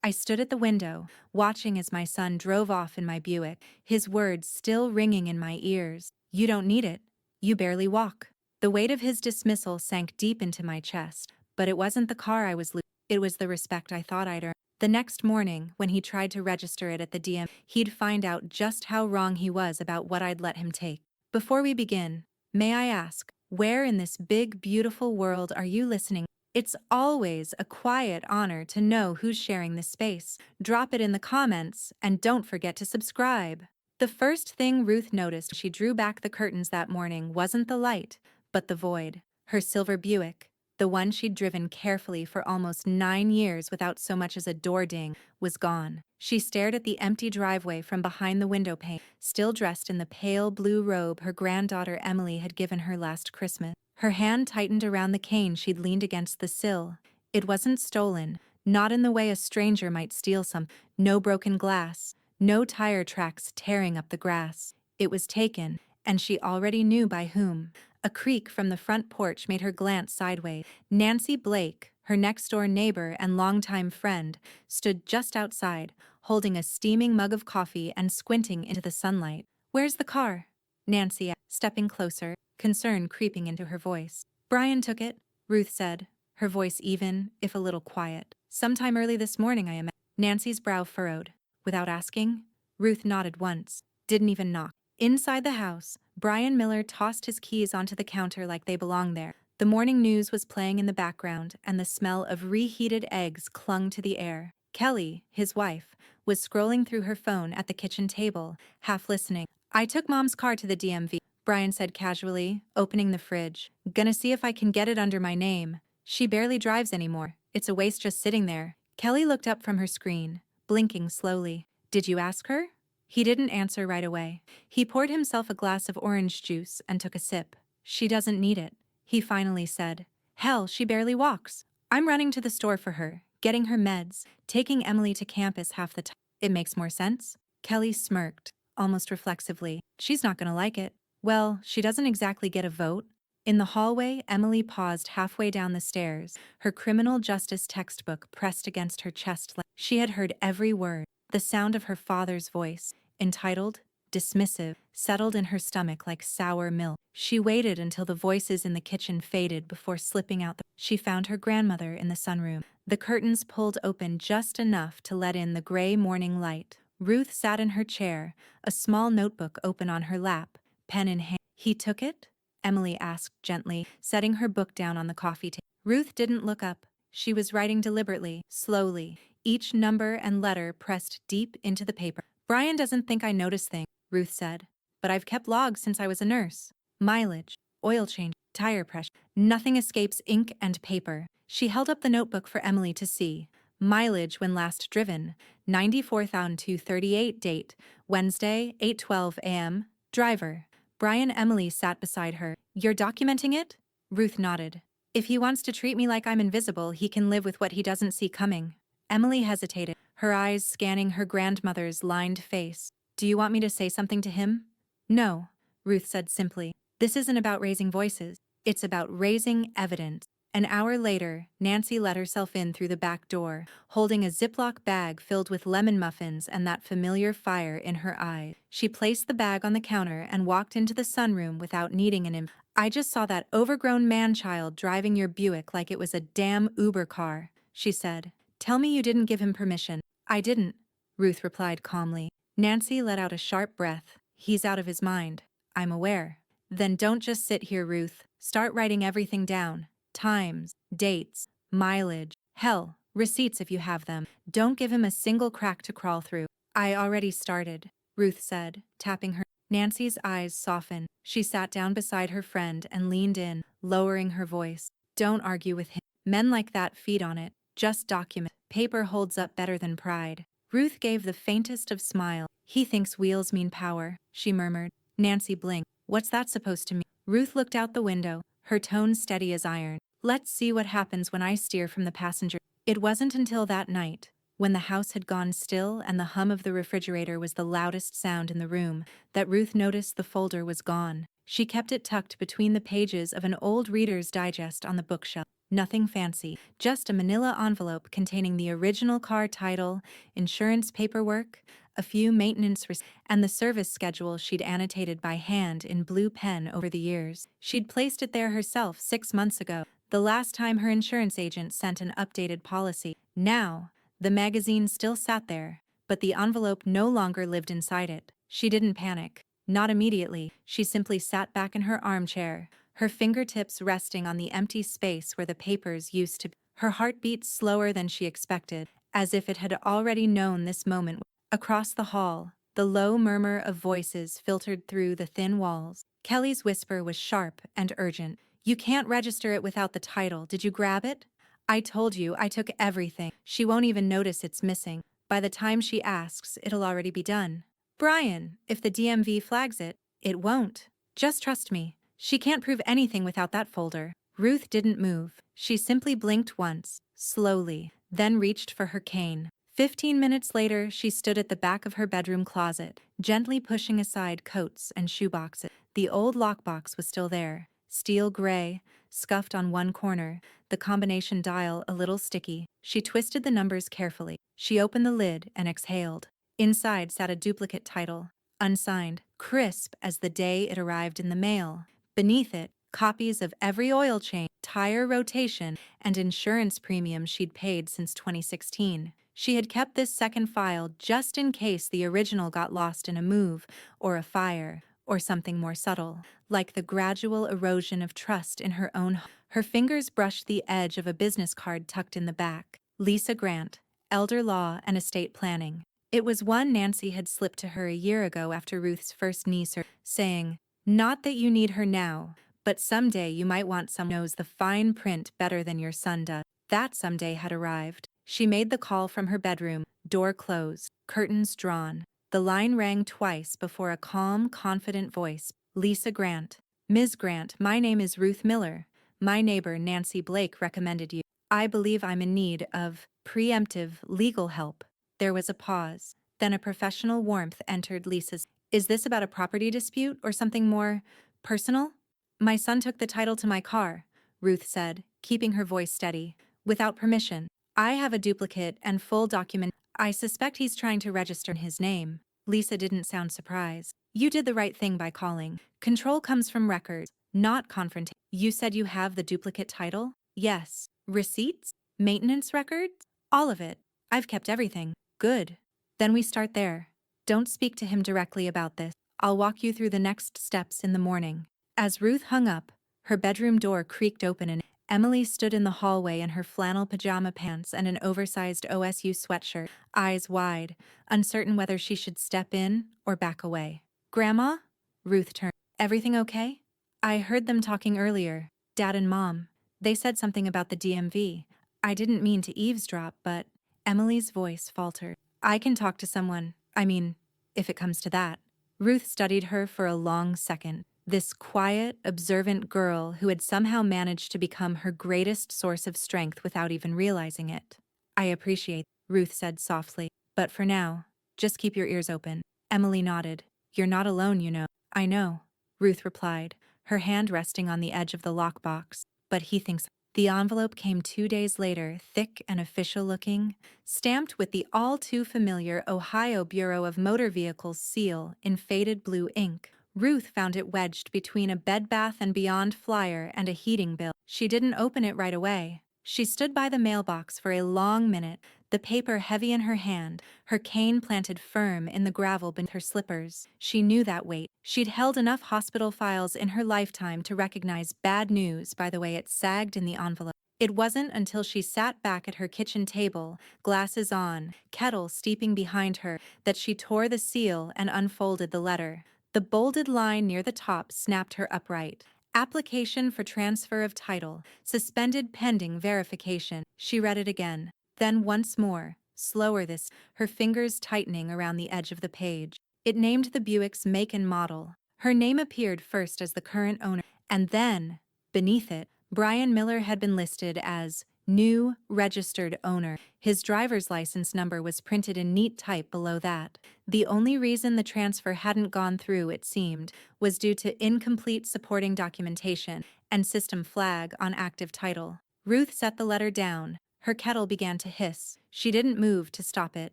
I stood at the window, watching as my son drove off in my Buick, his words still ringing in my ears. You don't need it. You barely walk. The weight of his dismissal sank deep into my chest, but it wasn't the car I was losing. It was the respect I thought I'd earned. The next morning, when he tried to register it at the DM, he'd find out just how wrong he was about what I'd let him take. Before we begin, may I ask, where in this big, beautiful world are you listening? It's always a quiet honor to know who's sharing this space. Drop it in the comments, and don't forget to subscribe. The first thing Ruth noticed as she drew back the curtains that morning wasn't the light, but the void. Her silver Buick, the one she'd driven carefully for almost 9 years without so much as a door ding, was gone. She stared at the empty driveway from behind the window pane, still dressed in the pale blue robe her granddaughter Emily had given her last Christmas. Her hand tightened around the cane she'd leaned against the sill. It wasn't stolen, not in the way a stranger might steal some. No broken glass, no tire tracks tearing up the grass. It was taken, and she already knew by whom. A creak from the front porch made her glance sideways. Nancy Blake, her next-door neighbor and longtime friend, stood just outside, holding a steaming mug of coffee and squinting into the sunlight. "Where's the car?" Nancy asked, stepping closer, concern creeping into her voice. "Brian took it," Ruth said, her voice even, if a little quiet. "Sometime early this morning, I imagine." Nancy's brow furrowed. Without asking, Ruth nodded once, didn't even knock. Inside the house, Brian Miller tossed his keys onto the counter like they belonged there. The morning news was playing in the background, and the smell of reheated eggs clung to the air. Kelly, his wife, was scrolling through her phone at the kitchen table, half listening. "I took Mom's car to the DMV," Brian said casually, opening the fridge. "Gonna see if I can get it under my name. She barely drives anymore. It's a waste just sitting there." Kelly looked up from her screen, blinking slowly. "Did you ask her?" He didn't answer right away. He poured himself a glass of orange juice and took a sip. "She doesn't need it," he finally said. "Hell, she barely walks. I'm running to the store for her, getting her meds, taking Emily to campus half the time." "It makes more sense?" Kelly smirked, almost reflexively. "She's not gonna like it." "Well, she doesn't exactly get a vote." In the hallway, Emily paused halfway down the stairs, her criminal justice textbook pressed against her chest. She had heard every word. The sound of her father's voice, entitled, dismissive, settled in her stomach like sour milk. She waited until the voices in the kitchen faded before slipping out. She found her grandmother in the sunroom, the curtains pulled open just enough to let in the gray morning light. Ruth sat in her chair, a small notebook open on her lap, pen in hand. "He took it?" Emily asked gently, setting her book down on the coffee table. Ruth didn't look up. She was writing deliberately, slowly, each number and letter pressed deep into the paper. "Brian doesn't think I notice things," Ruth said, "but I've kept logs since I was a nurse. Mileage, oil change, tire pressure. Nothing escapes ink and paper." She held up the notebook for Emily to see. Mileage when last driven, 94,238. Date, Wednesday, 8:12 a.m. Driver, Brian. Emily sat beside her. "You're documenting it?" Ruth nodded. "If he wants to treat me like I'm invisible, he can live with what he doesn't see coming." Emily hesitated, her eyes scanning her grandmother's lined face. "Do you want me to say something to him?" "No," Ruth said simply. "This isn't about raising voices. It's about raising evidence." An hour later, Nancy let herself in through the back door, holding a Ziploc bag filled with lemon muffins and that familiar fire in her eye. She placed the bag on the counter and walked into the sunroom without needing an "I just saw that overgrown man-child driving your Buick like it was a damn Uber car," she said. "Tell me you didn't give him permission." "I didn't," Ruth replied calmly. Nancy let out a sharp breath. "He's out of his mind. I'm aware." "Then don't just sit here, Ruth. Start writing everything down. Times, dates, mileage, hell, receipts if you have them. Don't give him a single crack to crawl through." "I already started," Ruth said, tapping her. Nancy's eyes softened. She sat down beside her friend and leaned in, lowering her voice. "Don't argue with him. Men like that feed on it. Just document. Paper holds up better than pride." Ruth gave the faintest of smiles. "He thinks wheels mean power," she murmured. Nancy blinked. "What's that supposed to mean?" Ruth looked out the window, her tone steady as iron. "Let's see what happens when I steer from the passenger." It wasn't until that night, when the house had gone still and the hum of the refrigerator was the loudest sound in the room, that Ruth noticed the folder was gone. She kept it tucked between the pages of an old Reader's Digest on the bookshelf. Nothing fancy, just a manila envelope containing the original car title, insurance paperwork, a few maintenance receipts, and the service schedule she'd annotated by hand in blue pen over the years. She'd placed it there herself 6 months ago, the last time her insurance agent sent an updated policy. Now, the magazine still sat there, but the envelope no longer lived inside it. She didn't panic. Not immediately. She simply sat back in her armchair, her fingertips resting on the empty space where the papers used to be. Her heart beat slower than she expected, as if it had already known this moment. Across the hall, the low murmur of voices filtered through the thin walls. Kelly's whisper was sharp and urgent. "You can't register it without the title. Did you grab it?" "I told you, I took everything. She won't even notice it's missing. By the time she asks, it'll already be done." "Brian, if the DMV flags it, it won't. Just trust me. She can't prove anything without that folder." Ruth didn't move. She simply blinked once, slowly, then reached for her cane. 15 minutes later, she stood at the back of her bedroom closet, gently pushing aside coats and shoeboxes. The old lockbox was still there, steel gray, scuffed on one corner, the combination dial a little sticky. She twisted the numbers carefully. She opened the lid and exhaled. Inside sat a duplicate title, unsigned, crisp as the day it arrived in the mail. Beneath it, copies of every oil change, tire rotation, and insurance premium she'd paid since 2016. She had kept this second file just in case the original got lost in a move, or a fire, or something more subtle, like the gradual erosion of trust in her own home. Her fingers brushed the edge of a business card tucked in the back. Lisa Grant, Elder Law and Estate Planning. It was one Nancy had slipped to her a year ago after Ruth's first knee surgery, saying, "Not that you need her now, but someday you might want someone who knows the fine print better than your son does." That someday had arrived. She made the call from her bedroom, door closed, curtains drawn. The line rang twice before a calm, confident voice. "Lisa Grant." "Ms. Grant, my name is Ruth Miller. My neighbor Nancy Blake recommended you. I believe I'm in need of preemptive legal help." There was a pause. Then a professional warmth entered Lisa's. "Is this about a property dispute or something more personal?" "My son took the title to my car," Ruth said, keeping her voice steady. "Without permission. I have a duplicate and full document. I suspect he's trying to register in his name." Lisa didn't sound surprised. "You did the right thing by calling. Control comes from records, not confrontation." "You said you have the duplicate title?" "Yes." "Receipts? Maintenance records?" "All of it. I've kept everything." "Good. Then we start there. Don't speak to him directly about this. I'll walk you through the next steps in the morning." As Ruth hung up, her bedroom door creaked open and Emily stood in the hallway in her flannel pajama pants and an oversized OSU sweatshirt, eyes wide, uncertain whether she should step in or back away. "Grandma?" Ruth turned. "Everything okay?" "I heard them talking earlier, Dad and Mom. They said something about the DMV. I didn't mean to eavesdrop, but..." Emily's voice faltered. "I can talk to someone. I mean, if it comes to that." Ruth studied her for a long second. This quiet, observant girl who had somehow managed to become her greatest source of strength without even realizing it. "I appreciate," Ruth said softly. "But for now, just keep your ears open." Emily nodded. "You're not alone, you know." "I know," Ruth replied, her hand resting on the edge of the lockbox. "But he thinks..." The envelope came 2 days later, thick and official-looking, stamped with the all-too-familiar Ohio Bureau of Motor Vehicles seal in faded blue ink. Ruth found it wedged between a Bed Bath & Beyond flyer and a heating bill. She didn't open it right away. She stood by the mailbox for a long minute, the paper heavy in her hand, her cane planted firm in the gravel beneath her slippers. She knew that weight. She'd held enough hospital files in her lifetime to recognize bad news by the way it sagged in the envelope. It wasn't until she sat back at her kitchen table, glasses on, kettle steeping behind her, that she tore the seal and unfolded the letter. The bolded line near the top snapped her upright. "Application for transfer of title, suspended pending verification." She read it again, then once more, slower this, her fingers tightening around the edge of the page. It named the Buick's make and model. Her name appeared first as the current owner, and then, beneath it, Brian Miller had been listed as new registered owner. His driver's license number was printed in neat type below that. The only reason the transfer hadn't gone through, it seemed, was due to incomplete supporting documentation and system flag on active title. Ruth set the letter down. Her kettle began to hiss. She didn't move to stop it.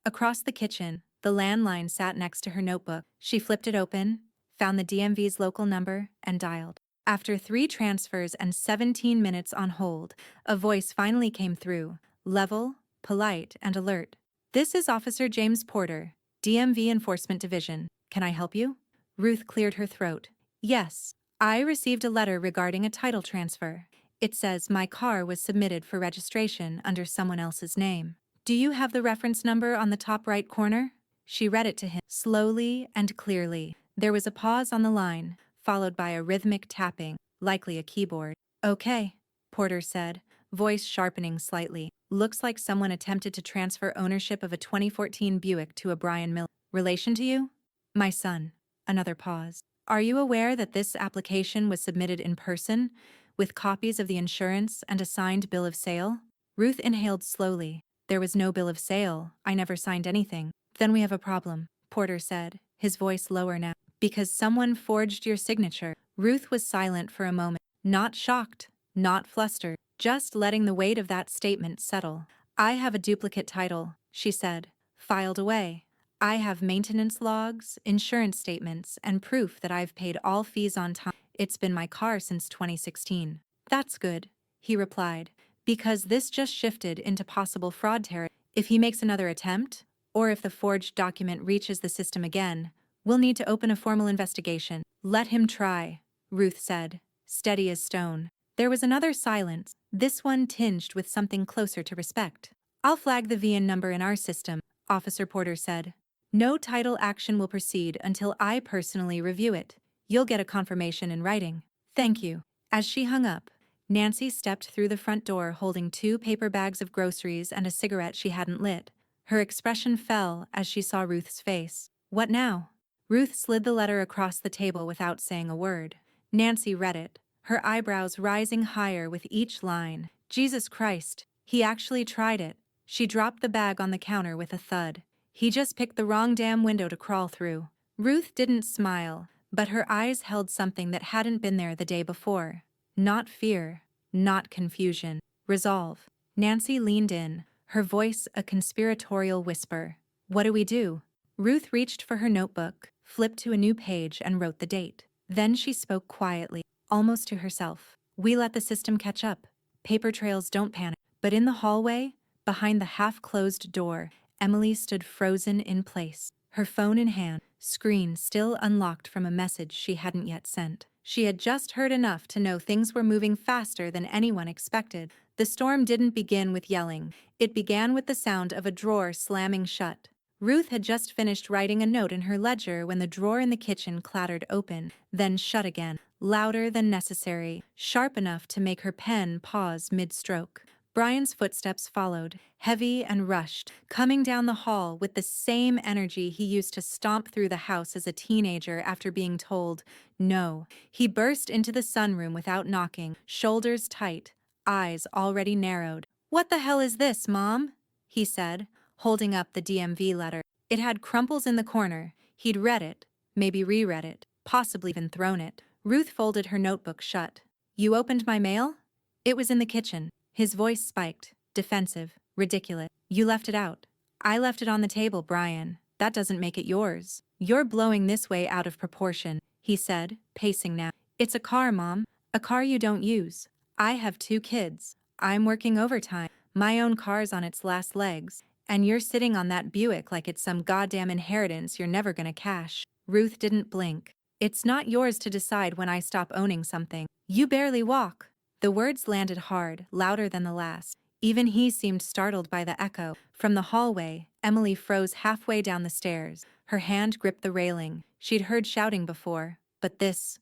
Across the kitchen, the landline sat next to her notebook. She flipped it open, found the DMV's local number, and dialed. After 3 transfers and 17 minutes on hold, a voice finally came through, level, polite, and alert. "This is Officer James Porter, DMV Enforcement Division. Can I help you?" Ruth cleared her throat. "Yes, I received a letter regarding a title transfer. It says my car was submitted for registration under someone else's name. Do you have the reference number on the top right corner?" She read it to him, slowly and clearly. There was a pause on the line, followed by a rhythmic tapping, likely a keyboard. "Okay," Porter said, voice sharpening slightly. "Looks like someone attempted to transfer ownership of a 2014 Buick to a Brian Miller. Relation to you?" "My son." Another pause. "Are you aware that this application was submitted in person, with copies of the insurance and a signed bill of sale?" Ruth inhaled slowly. "There was no bill of sale. I never signed anything." "Then we have a problem," Porter said, his voice lower now. "Because someone forged your signature." Ruth was silent for a moment, not shocked, not flustered, just letting the weight of that statement settle. "I have a duplicate title," she said, "filed away. I have maintenance logs, insurance statements, and proof that I've paid all fees on time. It's been my car since 2016. "That's good," he replied, "because this just shifted into possible fraud territory. If he makes another attempt, or if the forged document reaches the system again, we'll need to open a formal investigation." "Let him try," Ruth said, steady as stone. There was another silence, this one tinged with something closer to respect. "I'll flag the VIN number in our system," Officer Porter said. "No title action will proceed until I personally review it. You'll get a confirmation in writing." "Thank you." As she hung up, Nancy stepped through the front door holding 2 paper bags of groceries and a cigarette she hadn't lit. Her expression fell as she saw Ruth's face. "What now?" Ruth slid the letter across the table without saying a word. Nancy read it, her eyebrows rising higher with each line. Jesus Christ, he actually tried it. She dropped the bag on the counter with a thud. He just picked the wrong damn window to crawl through. Ruth didn't smile, but her eyes held something that hadn't been there the day before. Not fear, not confusion, resolve. Nancy leaned in, her voice a conspiratorial whisper. "What do we do?" Ruth reached for her notebook, flipped to a new page, and wrote the date. Then she spoke quietly, almost to herself. "We let the system catch up. Paper trails don't panic." But in the hallway, behind the half-closed door, Emily stood frozen in place, her phone in hand, screen still unlocked from a message she hadn't yet sent. She had just heard enough to know things were moving faster than anyone expected. The storm didn't begin with yelling. It began with the sound of a drawer slamming shut. Ruth had just finished writing a note in her ledger when the drawer in the kitchen clattered open, then shut again, louder than necessary, sharp enough to make her pen pause mid-stroke. Brian's footsteps followed, heavy and rushed, coming down the hall with the same energy he used to stomp through the house as a teenager after being told no. He burst into the sunroom without knocking, shoulders tight, eyes already narrowed. "What the hell is this, Mom?" he said, holding up the DMV letter. It had crumples in the corner. He'd read it, maybe reread it, possibly even thrown it. Ruth folded her notebook shut. "You opened my mail?" It was in the kitchen. His voice spiked, defensive, ridiculous. "You left it out." "I left it on the table, Brian. That doesn't make it yours." "You're blowing this way out of proportion," he said, pacing now. "It's a car, Mom. A car you don't use. I have 2 kids. I'm working overtime. My own car's on its last legs. And you're sitting on that Buick like it's some goddamn inheritance you're never gonna cash." Ruth didn't blink. "It's not yours to decide when I stop owning something. You barely walk." The words landed hard, louder than the last. Even he seemed startled by the echo. From the hallway, Emily froze halfway down the stairs. Her hand gripped the railing. She'd heard shouting before, but this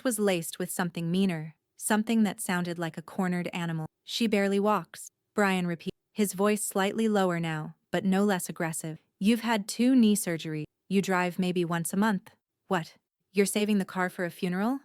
was laced with something meaner, something that sounded like a cornered animal. "She barely walks," Brian repeated, his voice slightly lower now, but no less aggressive. "You've had 2 knee surgeries. You drive maybe once a month. What? You're saving the car for a funeral?"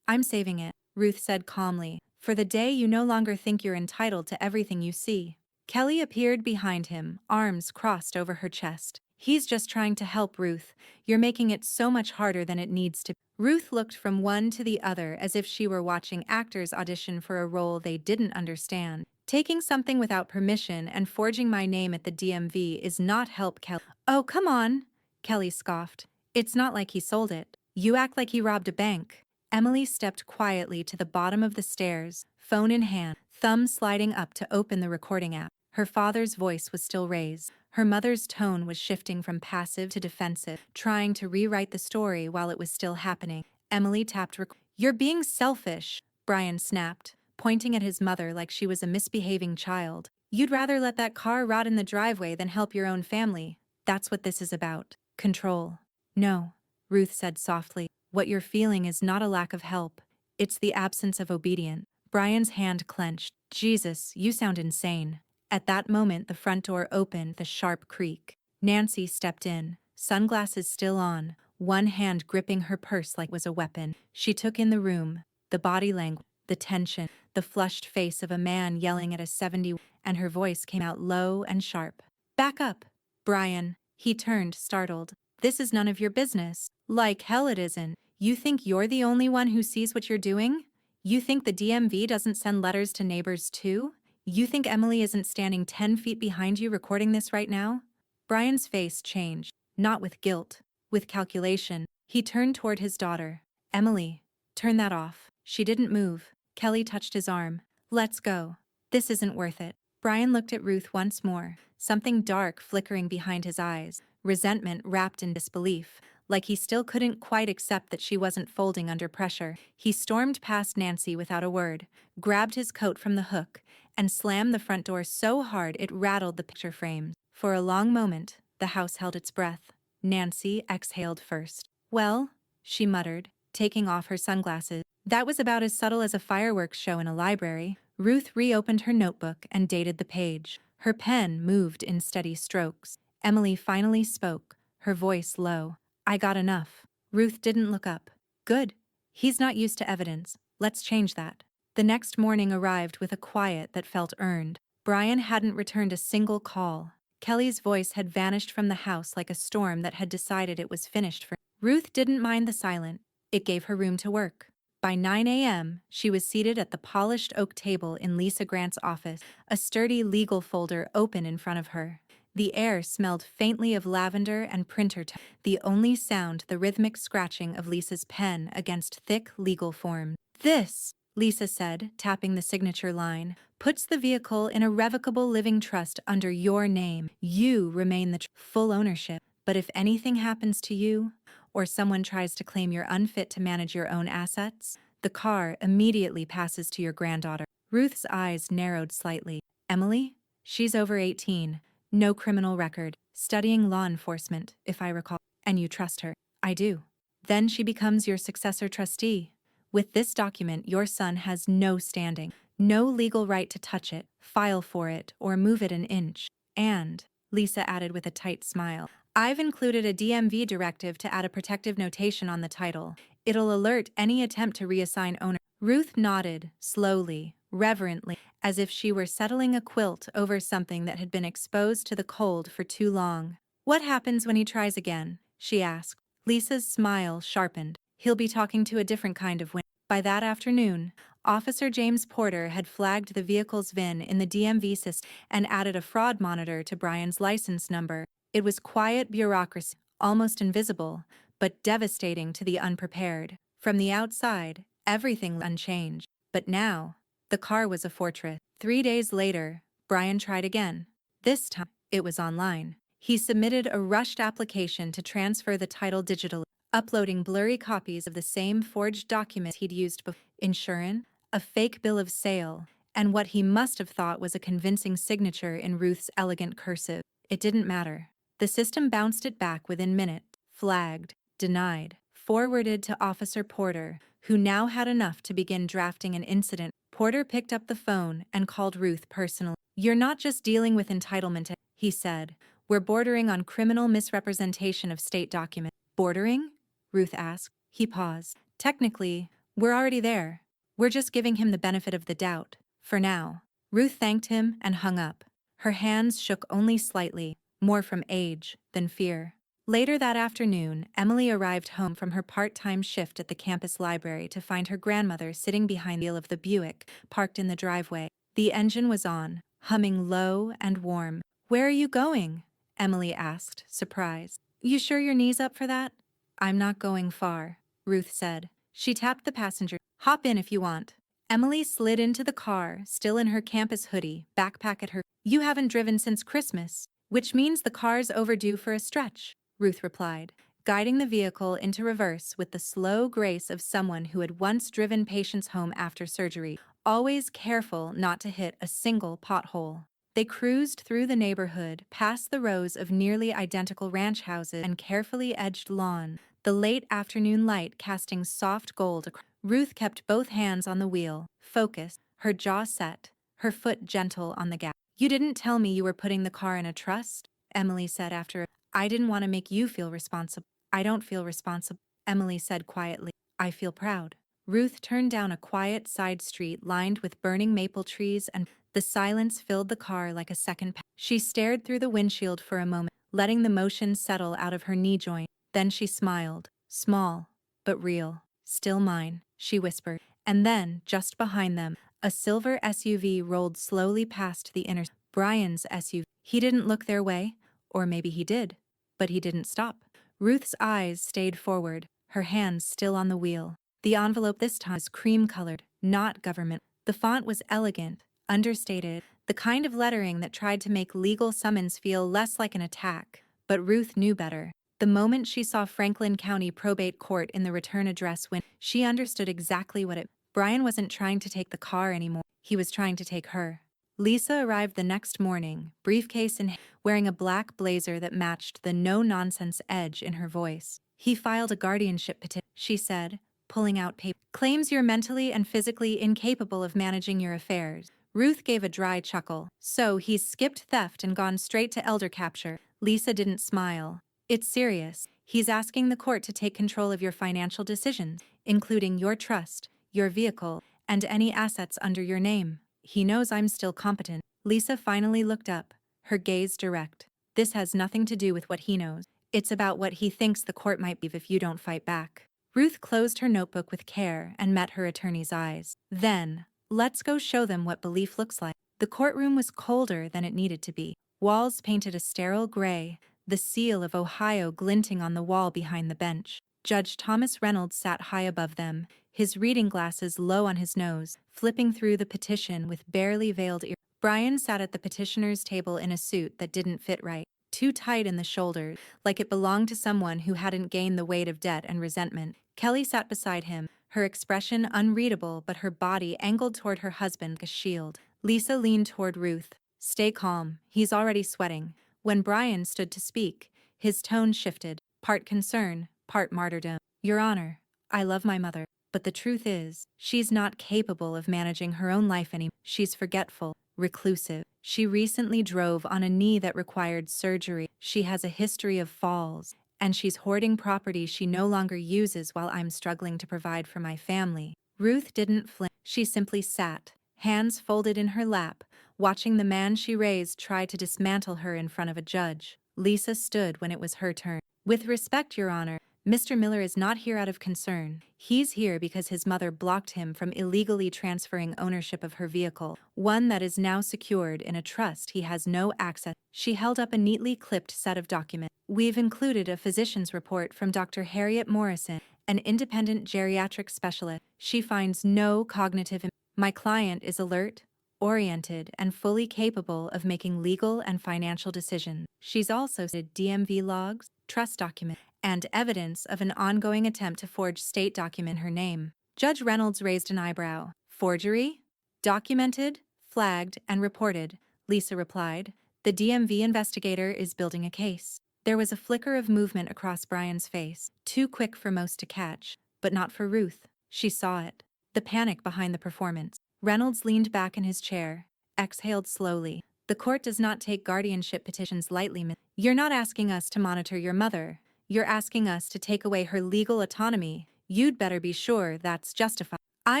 "I'm saving it," Ruth said calmly, "for the day you no longer think you're entitled to everything you see." Kelly appeared behind him, arms crossed over her chest. He's just trying to help, Ruth. You're making it so much harder than it needs to. Ruth looked from one to the other as if she were watching actors audition for a role they didn't understand. Taking something without permission and forging my name at the DMV is not help, Kelly. Oh, come on, Kelly scoffed. It's not like he sold it. You act like he robbed a bank. Emily stepped quietly to the bottom of the stairs, phone in hand, thumb sliding up to open the recording app. Her father's voice was still raised. Her mother's tone was shifting from passive to defensive, trying to rewrite the story while it was still happening. Emily tapped You're being selfish, Brian snapped, pointing at his mother like she was a misbehaving child. You'd rather let that car rot in the driveway than help your own family. That's what this is about. Control. No, Ruth said softly. What you're feeling is not a lack of help. It's the absence of obedience. Brian's hand clenched. Jesus, you sound insane. At that moment, the front door opened with a sharp creak. Nancy stepped in, sunglasses still on, one hand gripping her purse like it was a weapon. She took in the room, the body language, the tension, the flushed face of a man yelling at a 70, and her voice came out low and sharp. Back up, Brian. He turned, startled. This is none of your business. Like hell it isn't. You think you're the only one who sees what you're doing? You think the DMV doesn't send letters to neighbors too? You think Emily isn't standing 10 feet behind you recording this right now? Brian's face changed, not with guilt, with calculation. He turned toward his daughter. Emily, turn that off. She didn't move. Kelly touched his arm. Let's go. This isn't worth it. Brian looked at Ruth once more, something dark flickering behind his eyes, resentment wrapped in disbelief, like he still couldn't quite accept that she wasn't folding under pressure. He stormed past Nancy without a word, grabbed his coat from the hook, and slammed the front door so hard it rattled the picture frames. For a long moment, the house held its breath. Nancy exhaled first. Well, she muttered, taking off her sunglasses. That was about as subtle as a fireworks show in a library. Ruth reopened her notebook and dated the page. Her pen moved in steady strokes. Emily finally spoke, her voice low. I got enough. Ruth didn't look up. Good. He's not used to evidence. Let's change that. The next morning arrived with a quiet that felt earned. Brian hadn't returned a single call. Kelly's voice had vanished from the house like a storm that had decided it was finished for. Ruth didn't mind the silence. It gave her room to work. By 9 a.m., she was seated at the polished oak table in Lisa Grant's office, a sturdy legal folder open in front of her. The air smelled faintly of lavender and printer time, the only sound the rhythmic scratching of Lisa's pen against thick legal forms. This, Lisa said, tapping the signature line, puts the vehicle in a revocable living trust under your name. You remain the full ownership. But if anything happens to you, or someone tries to claim you're unfit to manage your own assets, the car immediately passes to your granddaughter. Ruth's eyes narrowed slightly. Emily? She's over 18. No criminal record. Studying law enforcement, if I recall. And you trust her. I do. Then she becomes your successor trustee. With this document, your son has no standing, no legal right to touch it, file for it, or move it an inch. And, Lisa added with a tight smile, I've included a DMV directive to add a protective notation on the title. It'll alert any attempt to reassign owner. Ruth nodded, slowly, reverently, as if she were settling a quilt over something that had been exposed to the cold for too long. What happens when he tries again? She asked. Lisa's smile sharpened. He'll be talking to a different kind of wind. By that afternoon, Officer James Porter had flagged the vehicle's VIN in the DMV system and added a fraud monitor to Brian's license number. It was quiet bureaucracy, almost invisible, but devastating to the unprepared. From the outside, everything was unchanged. But now, the car was a fortress. 3 days later, Brian tried again. This time, it was online. He submitted a rushed application to transfer the title digitally, uploading blurry copies of the same forged documents he'd used before. Insurance, a fake bill of sale, and what he must have thought was a convincing signature in Ruth's elegant cursive. It didn't matter. The system bounced it back within minutes, flagged, denied, forwarded to Officer Porter, who now had enough to begin drafting an incident. Porter picked up the phone and called Ruth personally. You're not just dealing with entitlement, he said. We're bordering on criminal misrepresentation of state documents. Bordering? Ruth asked. He paused. Technically, we're already there. We're just giving him the benefit of the doubt, for now. Ruth thanked him and hung up. Her hands shook only slightly. more from age than fear. Later that afternoon, Emily arrived home from her part-time shift at the campus library to find her grandmother sitting behind the wheel of the Buick, parked in the driveway. The engine was on, humming low and warm. "Where are you going?" Emily asked, surprised. "You sure your knee's up for that?" "I'm not going far," Ruth said. She tapped the passenger. "Hop in if you want." Emily slid into the car, still in her campus hoodie, backpack at her. "You haven't driven since Christmas, which means the car's overdue for a stretch," Ruth replied, guiding the vehicle into reverse with the slow grace of someone who had once driven patients home after surgery, always careful not to hit a single pothole. They cruised through the neighborhood, past the rows of nearly identical ranch houses and carefully edged lawn, the late afternoon light casting soft gold across. Ruth kept both hands on the wheel, focused, her jaw set, her foot gentle on the gas. "You didn't tell me you were putting the car in a trust," Emily said after. "I didn't want to make you feel responsible." "I don't feel responsible," Emily said quietly. "I feel proud." Ruth turned down a quiet side street lined with burning maple trees, and the silence filled the car like a second. She stared through the windshield for a moment, letting the motion settle out of her knee joint. Then she smiled, small, but real. "Still mine," she whispered. And then, just behind them, a silver SUV rolled slowly past the inner. Brian's SUV. He didn't look their way, or maybe he did, but he didn't stop. Ruth's eyes stayed forward, her hands still on the wheel. The envelope this time was cream-colored, not government. The font was elegant, understated, the kind of lettering that tried to make legal summons feel less like an attack. But Ruth knew better. The moment she saw Franklin County Probate Court in the return address when she understood exactly what it. Brian wasn't trying to take the car anymore. He was trying to take her. Lisa arrived the next morning, briefcase in hand, wearing a black blazer that matched the no-nonsense edge in her voice. "He filed a guardianship petition," she said, pulling out paper. "Claims you're mentally and physically incapable of managing your affairs." Ruth gave a dry chuckle. "So he's skipped theft and gone straight to elder capture." Lisa didn't smile. "It's serious. He's asking the court to take control of your financial decisions, including your trust, your vehicle, and any assets under your name. He knows I'm still competent." Lisa finally looked up, her gaze direct. "This has nothing to do with what he knows. It's about what he thinks the court might be if you don't fight back." Ruth closed her notebook with care and met her attorney's eyes. "Then, let's go show them what belief looks like." The courtroom was colder than it needed to be. Walls painted a sterile gray, the seal of Ohio glinting on the wall behind the bench. Judge Thomas Reynolds sat high above them, his reading glasses low on his nose, flipping through the petition with barely veiled ears. Brian sat at the petitioner's table in a suit that didn't fit right, too tight in the shoulders, like it belonged to someone who hadn't gained the weight of debt and resentment. Kelly sat beside him, her expression unreadable but her body angled toward her husband like a shield. Lisa leaned toward Ruth. "Stay calm, he's already sweating." When Brian stood to speak, his tone shifted, part concern, part martyrdom. "Your Honor, I love my mother, but the truth is, she's not capable of managing her own life anymore. She's forgetful, reclusive. She recently drove on a knee that required surgery. She has a history of falls, and she's hoarding property she no longer uses while I'm struggling to provide for my family." Ruth didn't flinch. She simply sat, hands folded in her lap, watching the man she raised try to dismantle her in front of a judge. Lisa stood when it was her turn. "With respect, Your Honor, Mr. Miller is not here out of concern. He's here because his mother blocked him from illegally transferring ownership of her vehicle, one that is now secured in a trust he has no access." She held up a neatly clipped set of documents. "We've included a physician's report from Dr. Harriet Morrison, an independent geriatric specialist. She finds no cognitive. My client is alert, oriented, and fully capable of making legal and financial decisions. She's also cited DMV logs, trust documents, and evidence of an ongoing attempt to forge state document in her name." Judge Reynolds raised an eyebrow. "Forgery? Documented, flagged, and reported," Lisa replied. "The DMV investigator is building a case." There was a flicker of movement across Brian's face, too quick for most to catch, but not for Ruth. She saw it. The panic behind the performance. Reynolds leaned back in his chair, exhaled slowly. "The court does not take guardianship petitions lightly. You're not asking us to monitor your mother. You're asking us to take away her legal autonomy. You'd better be sure that's justified." "I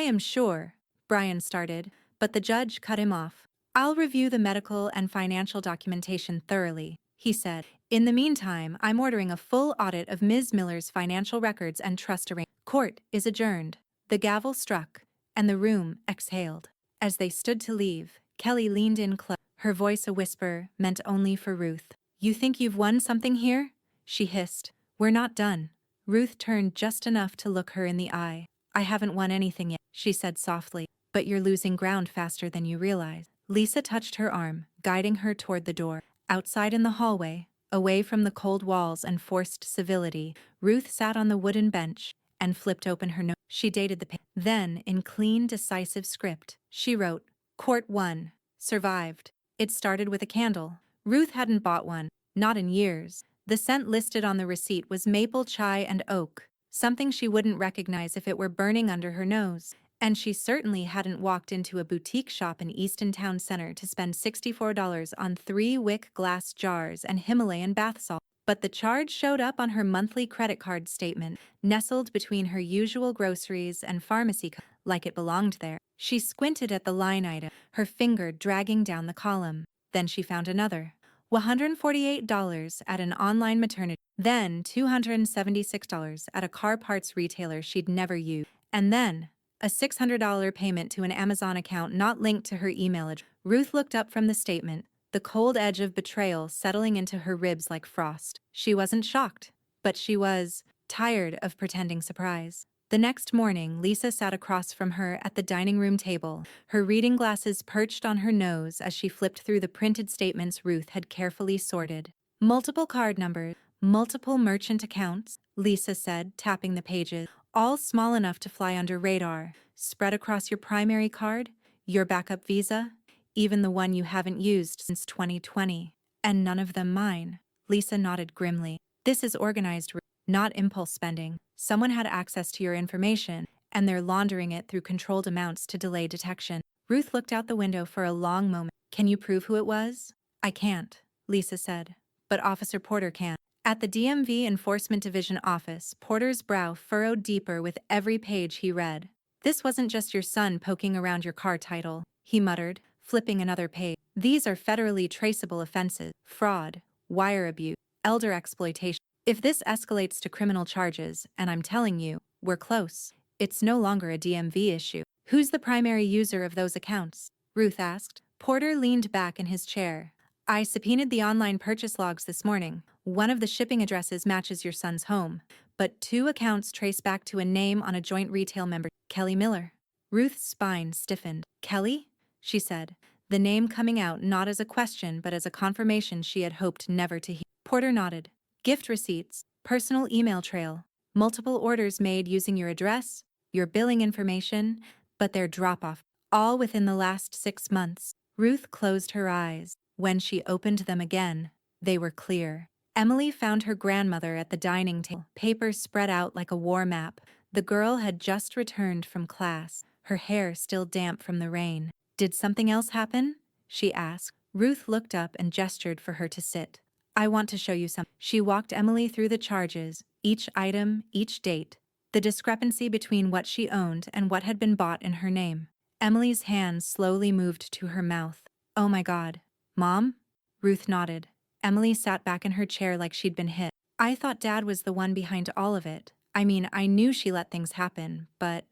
am sure," Brian started, but the judge cut him off. "I'll review the medical and financial documentation thoroughly," he said. In the meantime, I'm ordering a full audit of Ms. Miller's financial records and trust arrangements. Court is adjourned. The gavel struck, and the room exhaled. As they stood to leave, Kelly leaned in close, her voice a whisper meant only for Ruth. You think you've won something here? She hissed. We're not done. Ruth turned just enough to look her in the eye. I haven't won anything yet, she said softly, but you're losing ground faster than you realize. Lisa touched her arm, guiding her toward the door. Outside in the hallway, away from the cold walls and forced civility, Ruth sat on the wooden bench and flipped open her note. She dated the page. Then, in clean, decisive script, she wrote, Court 1. Survived. It started with a candle. Ruth hadn't bought one, not in years. The scent listed on the receipt was maple chai and oak, something she wouldn't recognize if it were burning under her nose. And she certainly hadn't walked into a boutique shop in Easton Town Center to spend $64 on 3 wick glass jars and Himalayan bath salt. But the charge showed up on her monthly credit card statement, nestled between her usual groceries and pharmacy, like it belonged there. She squinted at the line item, her finger dragging down the column. Then she found another. $148 at an online maternity, then $276 at a car parts retailer she'd never used, and then a $600 payment to an Amazon account not linked to her email address. Ruth looked up from the statement, the cold edge of betrayal settling into her ribs like frost. She wasn't shocked, but she was tired of pretending surprise. The next morning, Lisa sat across from her at the dining room table, her reading glasses perched on her nose as she flipped through the printed statements Ruth had carefully sorted. Multiple card numbers, multiple merchant accounts, Lisa said, tapping the pages, all small enough to fly under radar, spread across your primary card, your backup Visa, even the one you haven't used since 2020. And none of them mine. Lisa nodded grimly. This is organized, not impulse spending. Someone had access to your information, and they're laundering it through controlled amounts to delay detection. Ruth looked out the window for a long moment. Can you prove who it was? I can't, Lisa said. But Officer Porter can. At the DMV Enforcement Division office, Porter's brow furrowed deeper with every page he read. This wasn't just your son poking around your car title, he muttered, flipping another page. These are federally traceable offenses: fraud, wire abuse, elder exploitation. If this escalates to criminal charges, and I'm telling you, we're close, it's no longer a DMV issue. Who's the primary user of those accounts? Ruth asked. Porter leaned back in his chair. I subpoenaed the online purchase logs this morning. One of the shipping addresses matches your son's home, but 2 accounts trace back to a name on a joint retail member, Kelly Miller. Ruth's spine stiffened. Kelly? She said, the name coming out not as a question but as a confirmation she had hoped never to hear. Porter nodded. Gift receipts, personal email trail, multiple orders made using your address, your billing information, but their drop-off, all within the last 6 months. Ruth closed her eyes. When she opened them again, they were clear. Emily found her grandmother at the dining table, papers spread out like a war map. The girl had just returned from class, her hair still damp from the rain. Did something else happen? She asked. Ruth looked up and gestured for her to sit. I want to show you something. She walked Emily through the charges, each item, each date, the discrepancy between what she owned and what had been bought in her name. Emily's hands slowly moved to her mouth. Oh my God. Mom? Ruth nodded. Emily sat back in her chair like she'd been hit. I thought Dad was the one behind all of it. I mean, I knew she let things happen, but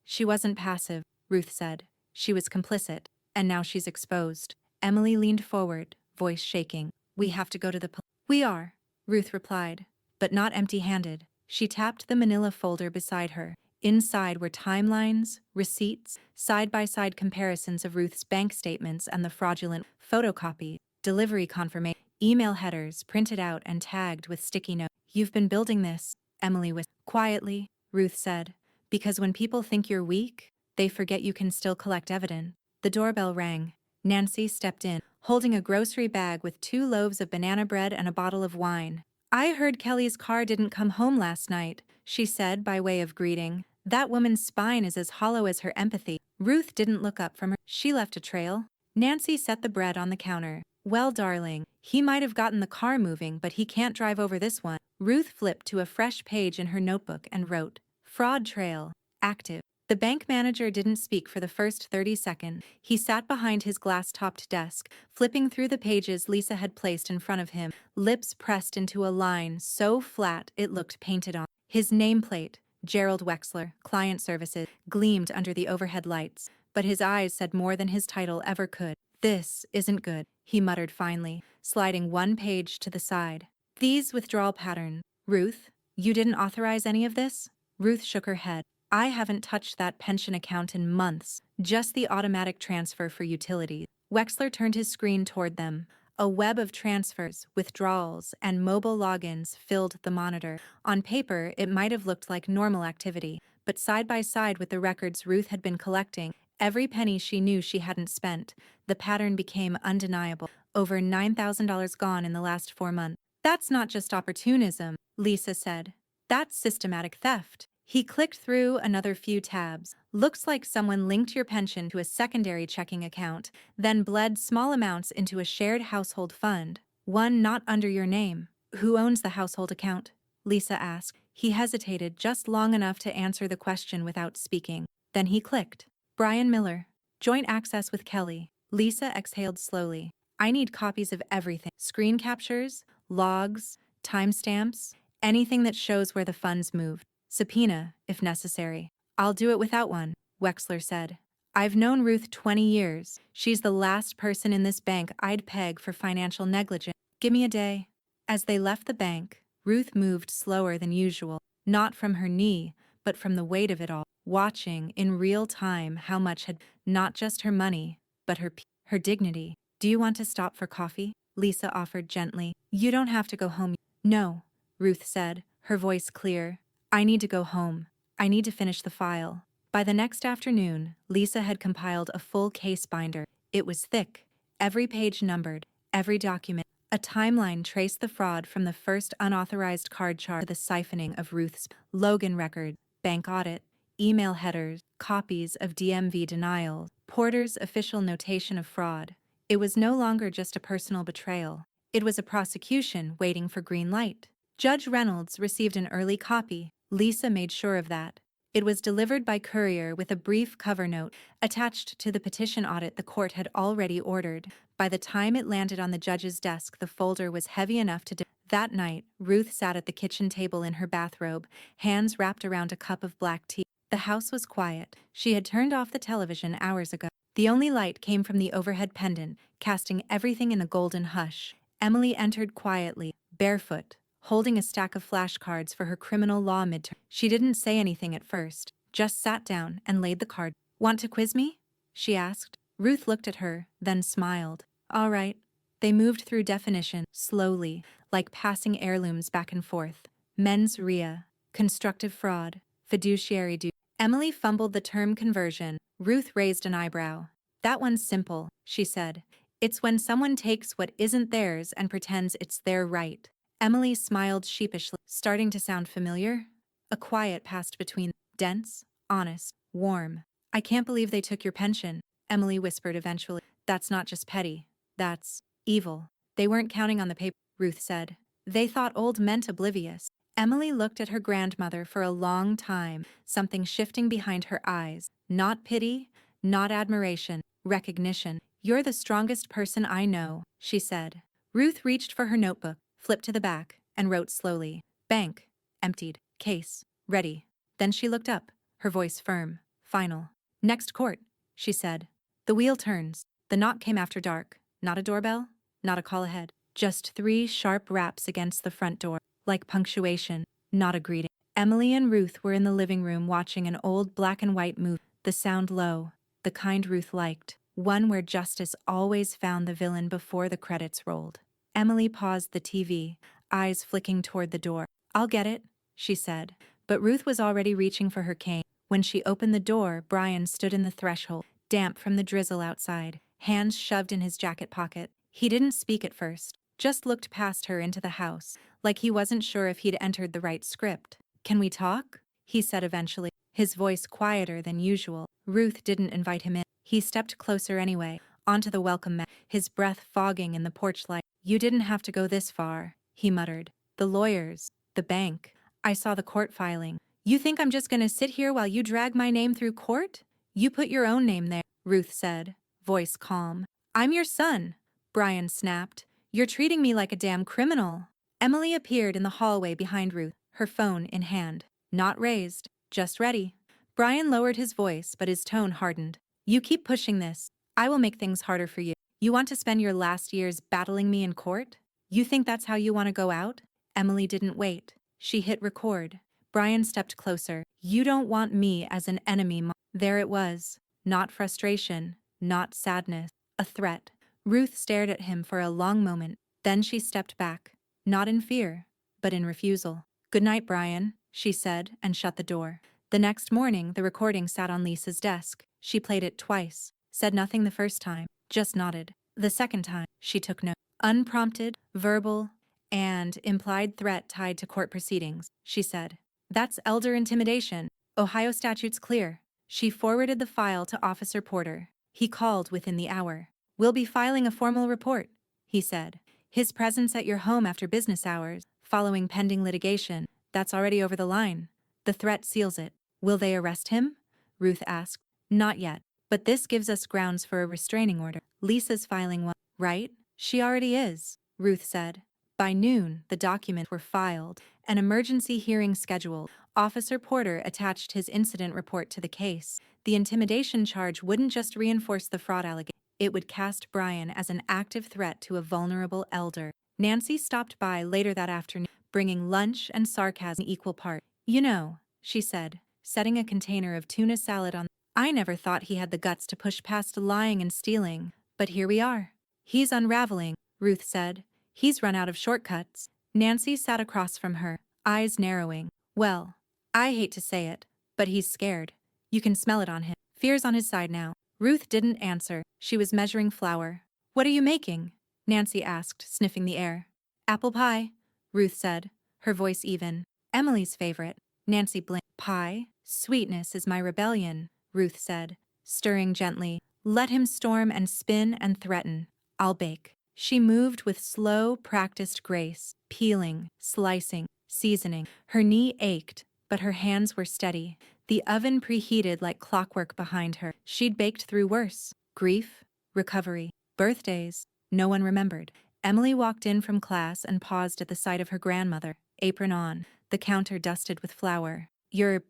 she wasn't passive, Ruth said. She was complicit, and now she's exposed. Emily leaned forward, voice shaking. We have to go to the police. We are, Ruth replied, but not empty-handed. She tapped the manila folder beside her. Inside were timelines, receipts, side-by-side comparisons of Ruth's bank statements and the fraudulent photocopy, delivery confirmation, email headers printed out and tagged with sticky notes. You've been building this, Emily whispered. Quietly, Ruth said, because when people think you're weak, they forget you can still collect evidence. The doorbell rang. Nancy stepped in, holding a grocery bag with 2 loaves of banana bread and a bottle of wine. I heard Kelly's car didn't come home last night, she said by way of greeting. That woman's spine is as hollow as her empathy. Ruth didn't look up from her. She left a trail. Nancy set the bread on the counter. Well, darling, he might have gotten the car moving, but he can't drive over this one. Ruth flipped to a fresh page in her notebook and wrote, Fraud trail, active. The bank manager didn't speak for the first 30 seconds. He sat behind his glass-topped desk, flipping through the pages Lisa had placed in front of him, lips pressed into a line so flat it looked painted on. His nameplate, Gerald Wexler, Client Services, gleamed under the overhead lights, but his eyes said more than his title ever could. "This isn't good," he muttered finally, sliding one page to the side. "These withdrawal patterns. Ruth, you didn't authorize any of this?" Ruth shook her head. "I haven't touched that pension account in months, just the automatic transfer for utilities." Wexler turned his screen toward them. A web of transfers, withdrawals, and mobile logins filled the monitor. On paper, it might have looked like normal activity, but side by side with the records Ruth had been collecting, every penny she knew she hadn't spent, the pattern became undeniable. Over $9,000 gone in the last 4 months. "That's not just opportunism," Lisa said. "That's systematic theft." He clicked through another few tabs. "Looks like someone linked your pension to a secondary checking account, then bled small amounts into a shared household fund, one not under your name." "Who owns the household account?" Lisa asked. He hesitated just long enough to answer the question without speaking. Then he clicked. "Brian Miller. Joint access with Kelly." Lisa exhaled slowly. "I need copies of everything. Screen captures, logs, timestamps, anything that shows where the funds moved. Subpoena, if necessary." "I'll do it without one," Wexler said. "I've known Ruth 20 years. She's the last person in this bank I'd peg for financial negligence. Give me a day." As they left the bank, Ruth moved slower than usual, not from her knee, but from the weight of it all, watching in real time how much had not just her money, but her dignity. "Do you want to stop for coffee?" Lisa offered gently. "You don't have to go home." "No," Ruth said, her voice clear. "I need to go home. I need to finish the file." By the next afternoon, Lisa had compiled a full case binder. It was thick, every page numbered, every document. A timeline traced the fraud from the first unauthorized card charge to the siphoning of Ruth's Logan records, bank audit, email headers, copies of DMV denials, Porter's official notation of fraud. It was no longer just a personal betrayal. It was a prosecution waiting for green light. Judge Reynolds received an early copy. Lisa made sure of that. It was delivered by courier with a brief cover note attached to the petition audit the court had already ordered. By the time it landed on the judge's desk, the folder was heavy enough to That night, Ruth sat at the kitchen table in her bathrobe, hands wrapped around a cup of black tea. The house was quiet. She had turned off the television hours ago. The only light came from the overhead pendant, casting everything in a golden hush. Emily entered quietly, barefoot, holding a stack of flashcards for her criminal law midterm. She didn't say anything at first, just sat down and laid the card. "Want to quiz me?" she asked. Ruth looked at her, then smiled. "All right." They moved through definition, slowly, like passing heirlooms back and forth. Mens rea, constructive fraud, fiduciary duty. Emily fumbled the term conversion. Ruth raised an eyebrow. "That one's simple," she said. "It's when someone takes what isn't theirs and pretends it's their right." Emily smiled sheepishly. "Starting to sound familiar?" A quiet passed between them. Dense, honest, warm. "I can't believe they took your pension," Emily whispered eventually. "That's not just petty. That's evil." "They weren't counting on the paper," Ruth said. "They thought old meant oblivious." Emily looked at her grandmother for a long time, something shifting behind her eyes. Not pity, not admiration, recognition. "You're the strongest person I know," she said. Ruth reached for her notebook, flipped to the back, and wrote slowly. "Bank. Emptied. Case. Ready." Then she looked up, her voice firm, final. "Next court," she said. The wheel turns. The knock came after dark. Not a doorbell, not a call ahead. Just 3 sharp raps against the front door, like punctuation, not a greeting. Emily and Ruth were in the living room watching an old black and white movie, the sound low, the kind Ruth liked, one where justice always found the villain before the credits rolled. Emily paused the TV, eyes flicking toward the door. "I'll get it," she said, but Ruth was already reaching for her cane. When she opened the door, Brian stood in the threshold, damp from the drizzle outside, hands shoved in his jacket pocket. He didn't speak at first, just looked past her into the house, like he wasn't sure if he'd entered the right script. "Can we talk?" he said eventually, his voice quieter than usual. Ruth didn't invite him in. He stepped closer anyway, onto the welcome mat, his breath fogging in the porch light. "You didn't have to go this far," he muttered. "The lawyers, the bank. I saw the court filing. You think I'm just gonna sit here while you drag my name through court? You put your own name there, Ruth said, voice calm. I'm your son, Brian snapped. You're treating me like a damn criminal. Emily appeared in the hallway behind Ruth, her phone in hand. Not raised, just ready. Brian lowered his voice, but his tone hardened. You keep pushing this. I will make things harder for you. You want to spend your last years battling me in court? You think that's how you want to go out? Emily didn't wait. She hit record. Brian stepped closer. You don't want me as an enemy, Mom. There it was. Not frustration, not sadness, a threat. Ruth stared at him for a long moment. Then she stepped back. Not in fear, but in refusal. Good night, Brian, she said, and shut the door. The next morning, the recording sat on Lisa's desk. She played it twice, said nothing the first time, just nodded. The second time, she took note. Unprompted, verbal, and implied threat tied to court proceedings, she said. That's elder intimidation. Ohio statute's clear. She forwarded the file to Officer Porter. He called within the hour. We'll be filing a formal report, he said. His presence at your home after business hours, following pending litigation, that's already over the line. The threat seals it. Will they arrest him? Ruth asked. Not yet, but this gives us grounds for a restraining order. Lisa's filing one, right? She already is, Ruth said. By noon, the documents were filed, an emergency hearing scheduled. Officer Porter attached his incident report to the case. The intimidation charge wouldn't just reinforce the fraud allegation, it would cast Brian as an active threat to a vulnerable elder. Nancy stopped by later that afternoon, bringing lunch and sarcasm in equal part. You know, she said, setting a container of tuna salad on. I never thought he had the guts to push past lying and stealing, but here we are. He's unraveling, Ruth said. He's run out of shortcuts. Nancy sat across from her, eyes narrowing. Well, I hate to say it, but he's scared. You can smell it on him. Fear's on his side now. Ruth didn't answer. She was measuring flour. What are you making? Nancy asked, sniffing the air. Apple pie, Ruth said, her voice even. Emily's favorite. Nancy blinked. Pie? Sweetness is my rebellion, Ruth said, stirring gently. Let him storm and spin and threaten. I'll bake. She moved with slow, practiced grace, peeling, slicing, seasoning. Her knee ached, but her hands were steady. The oven preheated like clockwork behind her. She'd baked through worse. Grief, recovery, birthdays. No one remembered. Emily walked in from class and paused at the sight of her grandmother, apron on, the counter dusted with flour. You're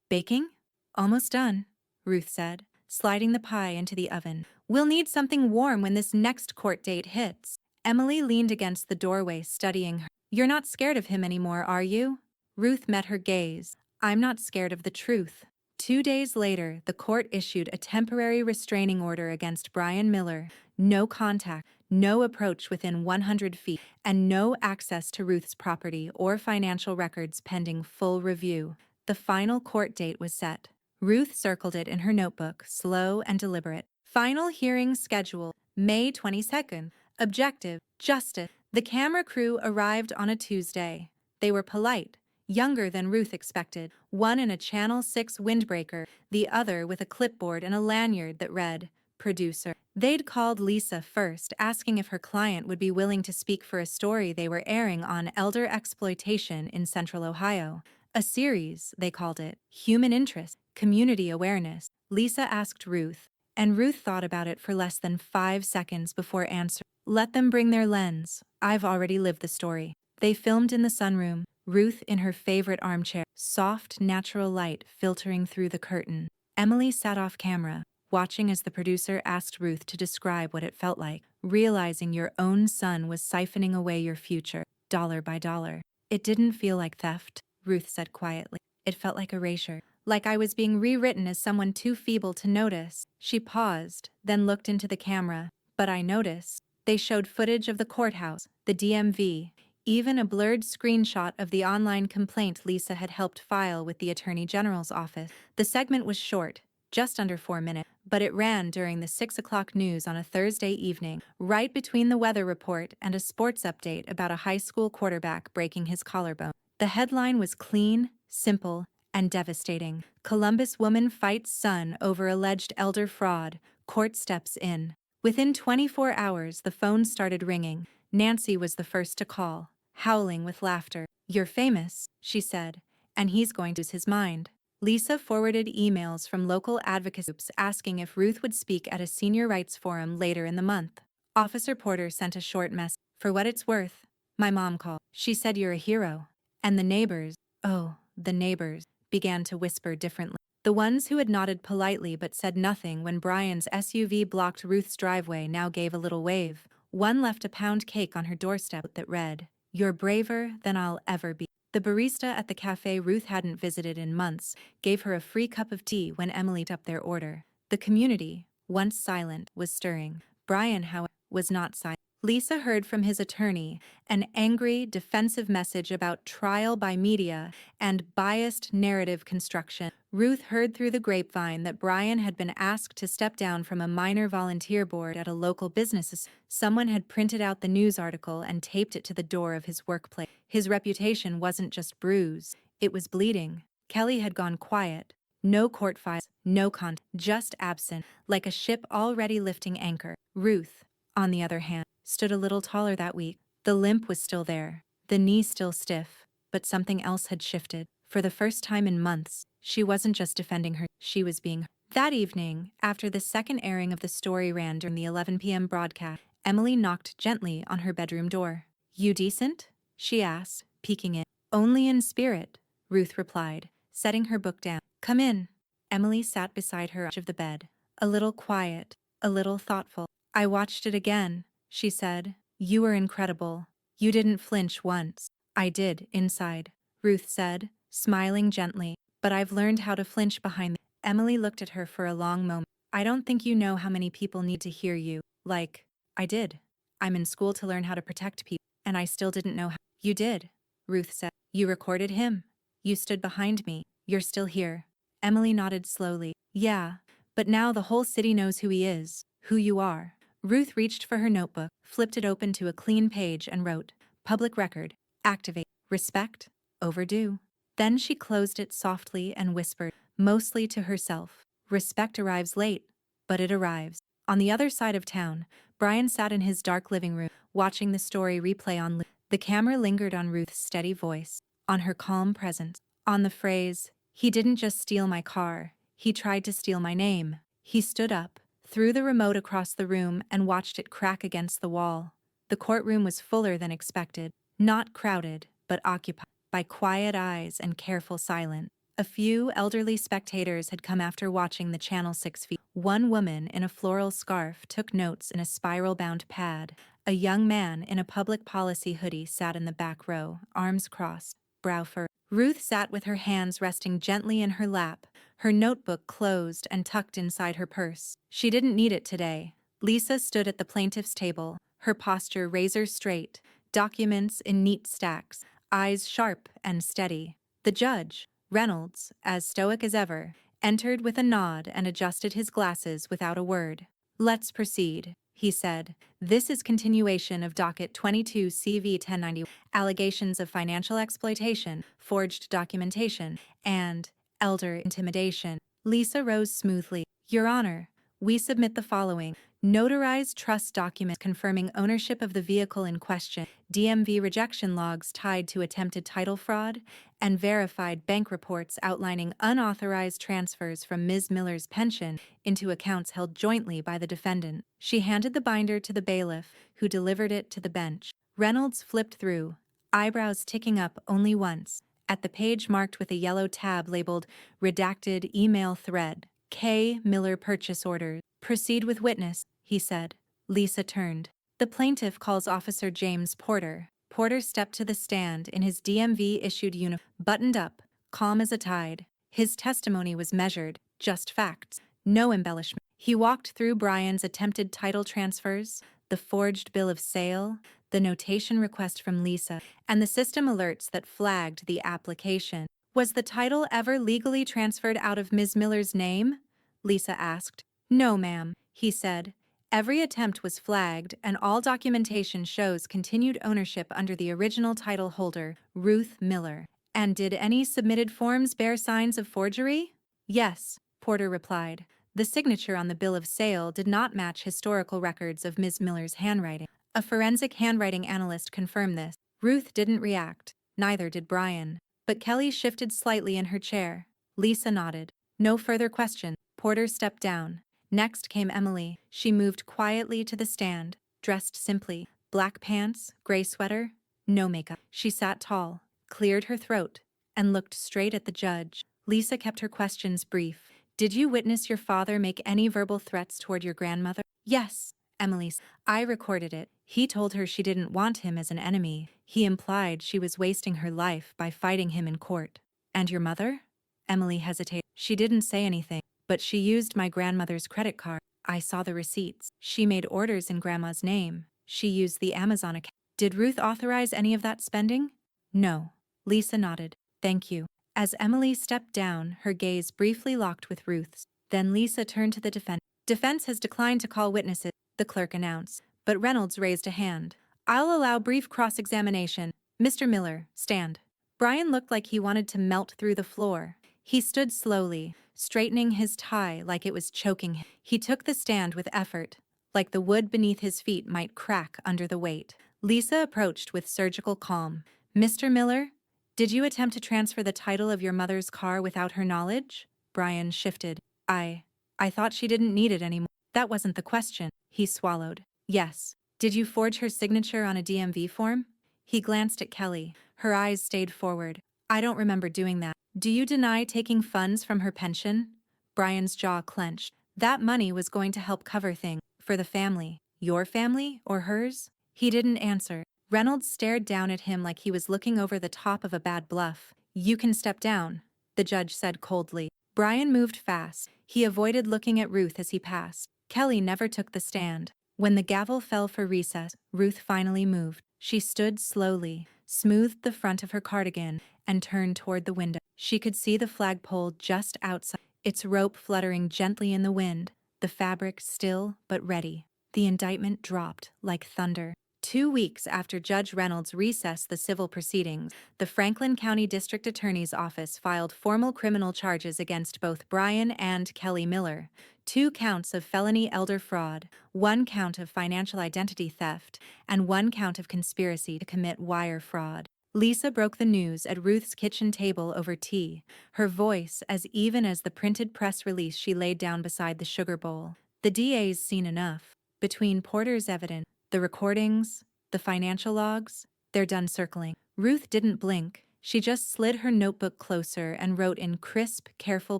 baking? Almost done, Ruth said, sliding the pie into the oven. We'll need something warm when this next court date hits. Emily leaned against the doorway, studying her. You're not scared of him anymore, are you? Ruth met her gaze. I'm not scared of the truth. 2 days later, the court issued a temporary restraining order against Brian Miller. No contact, no approach within 100 feet, and no access to Ruth's property or financial records pending full review. The final court date was set. Ruth circled it in her notebook, slow and deliberate. Final hearing scheduled, May 22nd. Objective, justice. The camera crew arrived on a Tuesday. They were polite, younger than Ruth expected, one in a Channel 6 windbreaker, the other with a clipboard and a lanyard that read, Producer. They'd called Lisa first, asking if her client would be willing to speak for a story they were airing on elder exploitation in Central Ohio. A series, they called it, Human Interest, Community Awareness. Lisa asked Ruth, and Ruth thought about it for less than 5 seconds before answering. Let them bring their lens. I've already lived the story. They filmed in the sunroom, Ruth in her favorite armchair, soft, natural light filtering through the curtain. Emily sat off camera, watching as the producer asked Ruth to describe what it felt like, realizing your own son was siphoning away your future, dollar by dollar. It didn't feel like theft, Ruth said quietly. It felt like erasure, like I was being rewritten as someone too feeble to notice. She paused, then looked into the camera. But I noticed. They showed footage of the courthouse, the DMV, even a blurred screenshot of the online complaint Lisa had helped file with the Attorney General's office. The segment was short, just under 4 minutes, but it ran during the 6 o'clock news on a Thursday evening, right between the weather report and a sports update about a high school quarterback breaking his collarbone. The headline was clean, simple, and devastating. Columbus woman fights son over alleged elder fraud, court steps in. Within 24 hours, the phone started ringing. Nancy was the first to call, howling with laughter. You're famous, she said, and he's going to lose his mind. Lisa forwarded emails from local advocacy groups asking if Ruth would speak at a senior rights forum later in the month. Officer Porter sent a short message. For what it's worth, my mom called. She said you're a hero. And the neighbors, oh, the neighbors, began to whisper differently. The ones who had nodded politely but said nothing when Brian's SUV blocked Ruth's driveway now gave a little wave. One left a pound cake on her doorstep that read, "You're braver than I'll ever be." The barista at the cafe Ruth hadn't visited in months gave her a free cup of tea when Emily took up their order. The community, once silent, was stirring. Brian, however, was not silent. Lisa heard from his attorney an angry, defensive message about trial by media and biased narrative construction. Ruth heard through the grapevine that Brian had been asked to step down from a minor volunteer board at a local business. Someone had printed out the news article and taped it to the door of his workplace. His reputation wasn't just bruised, it was bleeding. Kelly had gone quiet. No court files, no contact, just absent, like a ship already lifting anchor. Ruth, on the other hand, stood a little taller that week. The limp was still there, the knee still stiff, but something else had shifted. For the first time in months, she wasn't just defending her, she was being heard. That evening, after the second airing of the story ran during the 11 p.m. broadcast, Emily knocked gently on her bedroom door. "You decent?" she asked, peeking in. "Only in spirit," Ruth replied, setting her book down. "Come in." Emily sat beside her edge of the bed, a little quiet, a little thoughtful. "I watched it again," she said. "You were incredible. You didn't flinch once." "I did, inside," Ruth said, smiling gently. "But I've learned how to flinch behind the—" Emily looked at her for a long moment. "I don't think you know how many people need to hear you. Like, I did. I'm in school to learn how to protect people, and I still didn't know how." "You did," Ruth said. "You recorded him. You stood behind me. You're still here." Emily nodded slowly. "Yeah, but now the whole city knows who he is, who you are." Ruth reached for her notebook, flipped it open to a clean page and wrote, "Public record, activate, respect, overdue." Then she closed it softly and whispered, mostly to herself, "Respect arrives late, but it arrives." On the other side of town, Brian sat in his dark living room, watching the story replay on loop. The camera lingered on Ruth's steady voice, on her calm presence, on the phrase, "He didn't just steal my car, he tried to steal my name." He stood up, threw the remote across the room and watched it crack against the wall. The courtroom was fuller than expected, not crowded, but occupied by quiet eyes and careful silence. A few elderly spectators had come after watching the Channel 6 feed. One woman in a floral scarf took notes in a spiral-bound pad. A young man in a public policy hoodie sat in the back row, arms crossed, brow furrowed. Ruth sat with her hands resting gently in her lap, her notebook closed and tucked inside her purse. She didn't need it today. Lisa stood at the plaintiff's table, her posture razor straight, documents in neat stacks, eyes sharp and steady. The judge, Reynolds, as stoic as ever, entered with a nod and adjusted his glasses without a word. "Let's proceed," he said. "This is continuation of docket 22 CV 1090, allegations of financial exploitation, forged documentation, and elder intimidation." Lisa rose smoothly. "Your Honor, we submit the following: notarized trust documents confirming ownership of the vehicle in question, DMV rejection logs tied to attempted title fraud, and verified bank reports outlining unauthorized transfers from Ms. Miller's pension into accounts held jointly by the defendant." She handed the binder to the bailiff, who delivered it to the bench. Reynolds flipped through, eyebrows ticking up only once, at the page marked with a yellow tab labeled Redacted Email Thread. "K. Miller Purchase Orders. Proceed with witness," he said. Lisa turned. "The plaintiff calls Officer James Porter." Porter stepped to the stand in his DMV-issued uniform, buttoned up, calm as a tide. His testimony was measured, just facts, no embellishment. He walked through Brian's attempted title transfers, the forged bill of sale, the notation request from Lisa, and the system alerts that flagged the application. "Was the title ever legally transferred out of Ms. Miller's name?" Lisa asked. "No, ma'am," he said. "Every attempt was flagged, and all documentation shows continued ownership under the original title holder, Ruth Miller." "And did any submitted forms bear signs of forgery?" "Yes," Porter replied. "The signature on the bill of sale did not match historical records of Ms. Miller's handwriting. A forensic handwriting analyst confirmed this." Ruth didn't react. Neither did Brian. but Kelly shifted slightly in her chair. Lisa nodded. No further question. Porter stepped down. Next came Emily. She moved quietly to the stand, dressed simply. Black pants, gray sweater, no makeup. She sat tall, cleared her throat, and looked straight at the judge. Lisa kept her questions brief. Did you witness your father make any verbal threats toward your grandmother? Yes, Emily said. I recorded it. He told her she didn't want him as an enemy. He implied she was wasting her life by fighting him in court. And your mother? Emily hesitated. She didn't say anything, but she used my grandmother's credit card. I saw the receipts. She made orders in Grandma's name. She used the Amazon account. Did Ruth authorize any of that spending? No. Lisa nodded. Thank you. As Emily stepped down, her gaze briefly locked with Ruth's. Then Lisa turned to the defense. Defense has declined to call witnesses, the clerk announced, but Reynolds raised a hand. I'll allow brief cross-examination. Mr. Miller, stand. Brian looked like he wanted to melt through the floor. He stood slowly, straightening his tie like it was choking him. He took the stand with effort, like the wood beneath his feet might crack under the weight. Lisa approached with surgical calm. Mr. Miller, did you attempt to transfer the title of your mother's car without her knowledge? Brian shifted. I thought she didn't need it anymore. That wasn't the question. He swallowed. Yes. Did you forge her signature on a DMV form? He glanced at Kelly. Her eyes stayed forward. I don't remember doing that. Do you deny taking funds from her pension? Brian's jaw clenched. That money was going to help cover things for the family. Your family or hers? He didn't answer. Reynolds stared down at him like he was looking over the top of a bad bluff. You can step down, the judge said coldly. Brian moved fast. He avoided looking at Ruth as he passed. Kelly never took the stand. When the gavel fell for recess, Ruth finally moved. She stood slowly, smoothed the front of her cardigan, and turned toward the window. She could see the flagpole just outside, its rope fluttering gently in the wind, the fabric still but ready. The indictment dropped like thunder. 2 weeks after Judge Reynolds recessed the civil proceedings, the Franklin County District Attorney's Office filed formal criminal charges against both Brian and Kelly Miller. 2 counts of felony elder fraud, 1 count of financial identity theft, and 1 count of conspiracy to commit wire fraud. Lisa broke the news at Ruth's kitchen table over tea, her voice as even as the printed press release she laid down beside the sugar bowl. The DA's seen enough. Between Porter's evidence, the recordings, the financial logs, they're done circling. Ruth didn't blink. She just slid her notebook closer and wrote in crisp, careful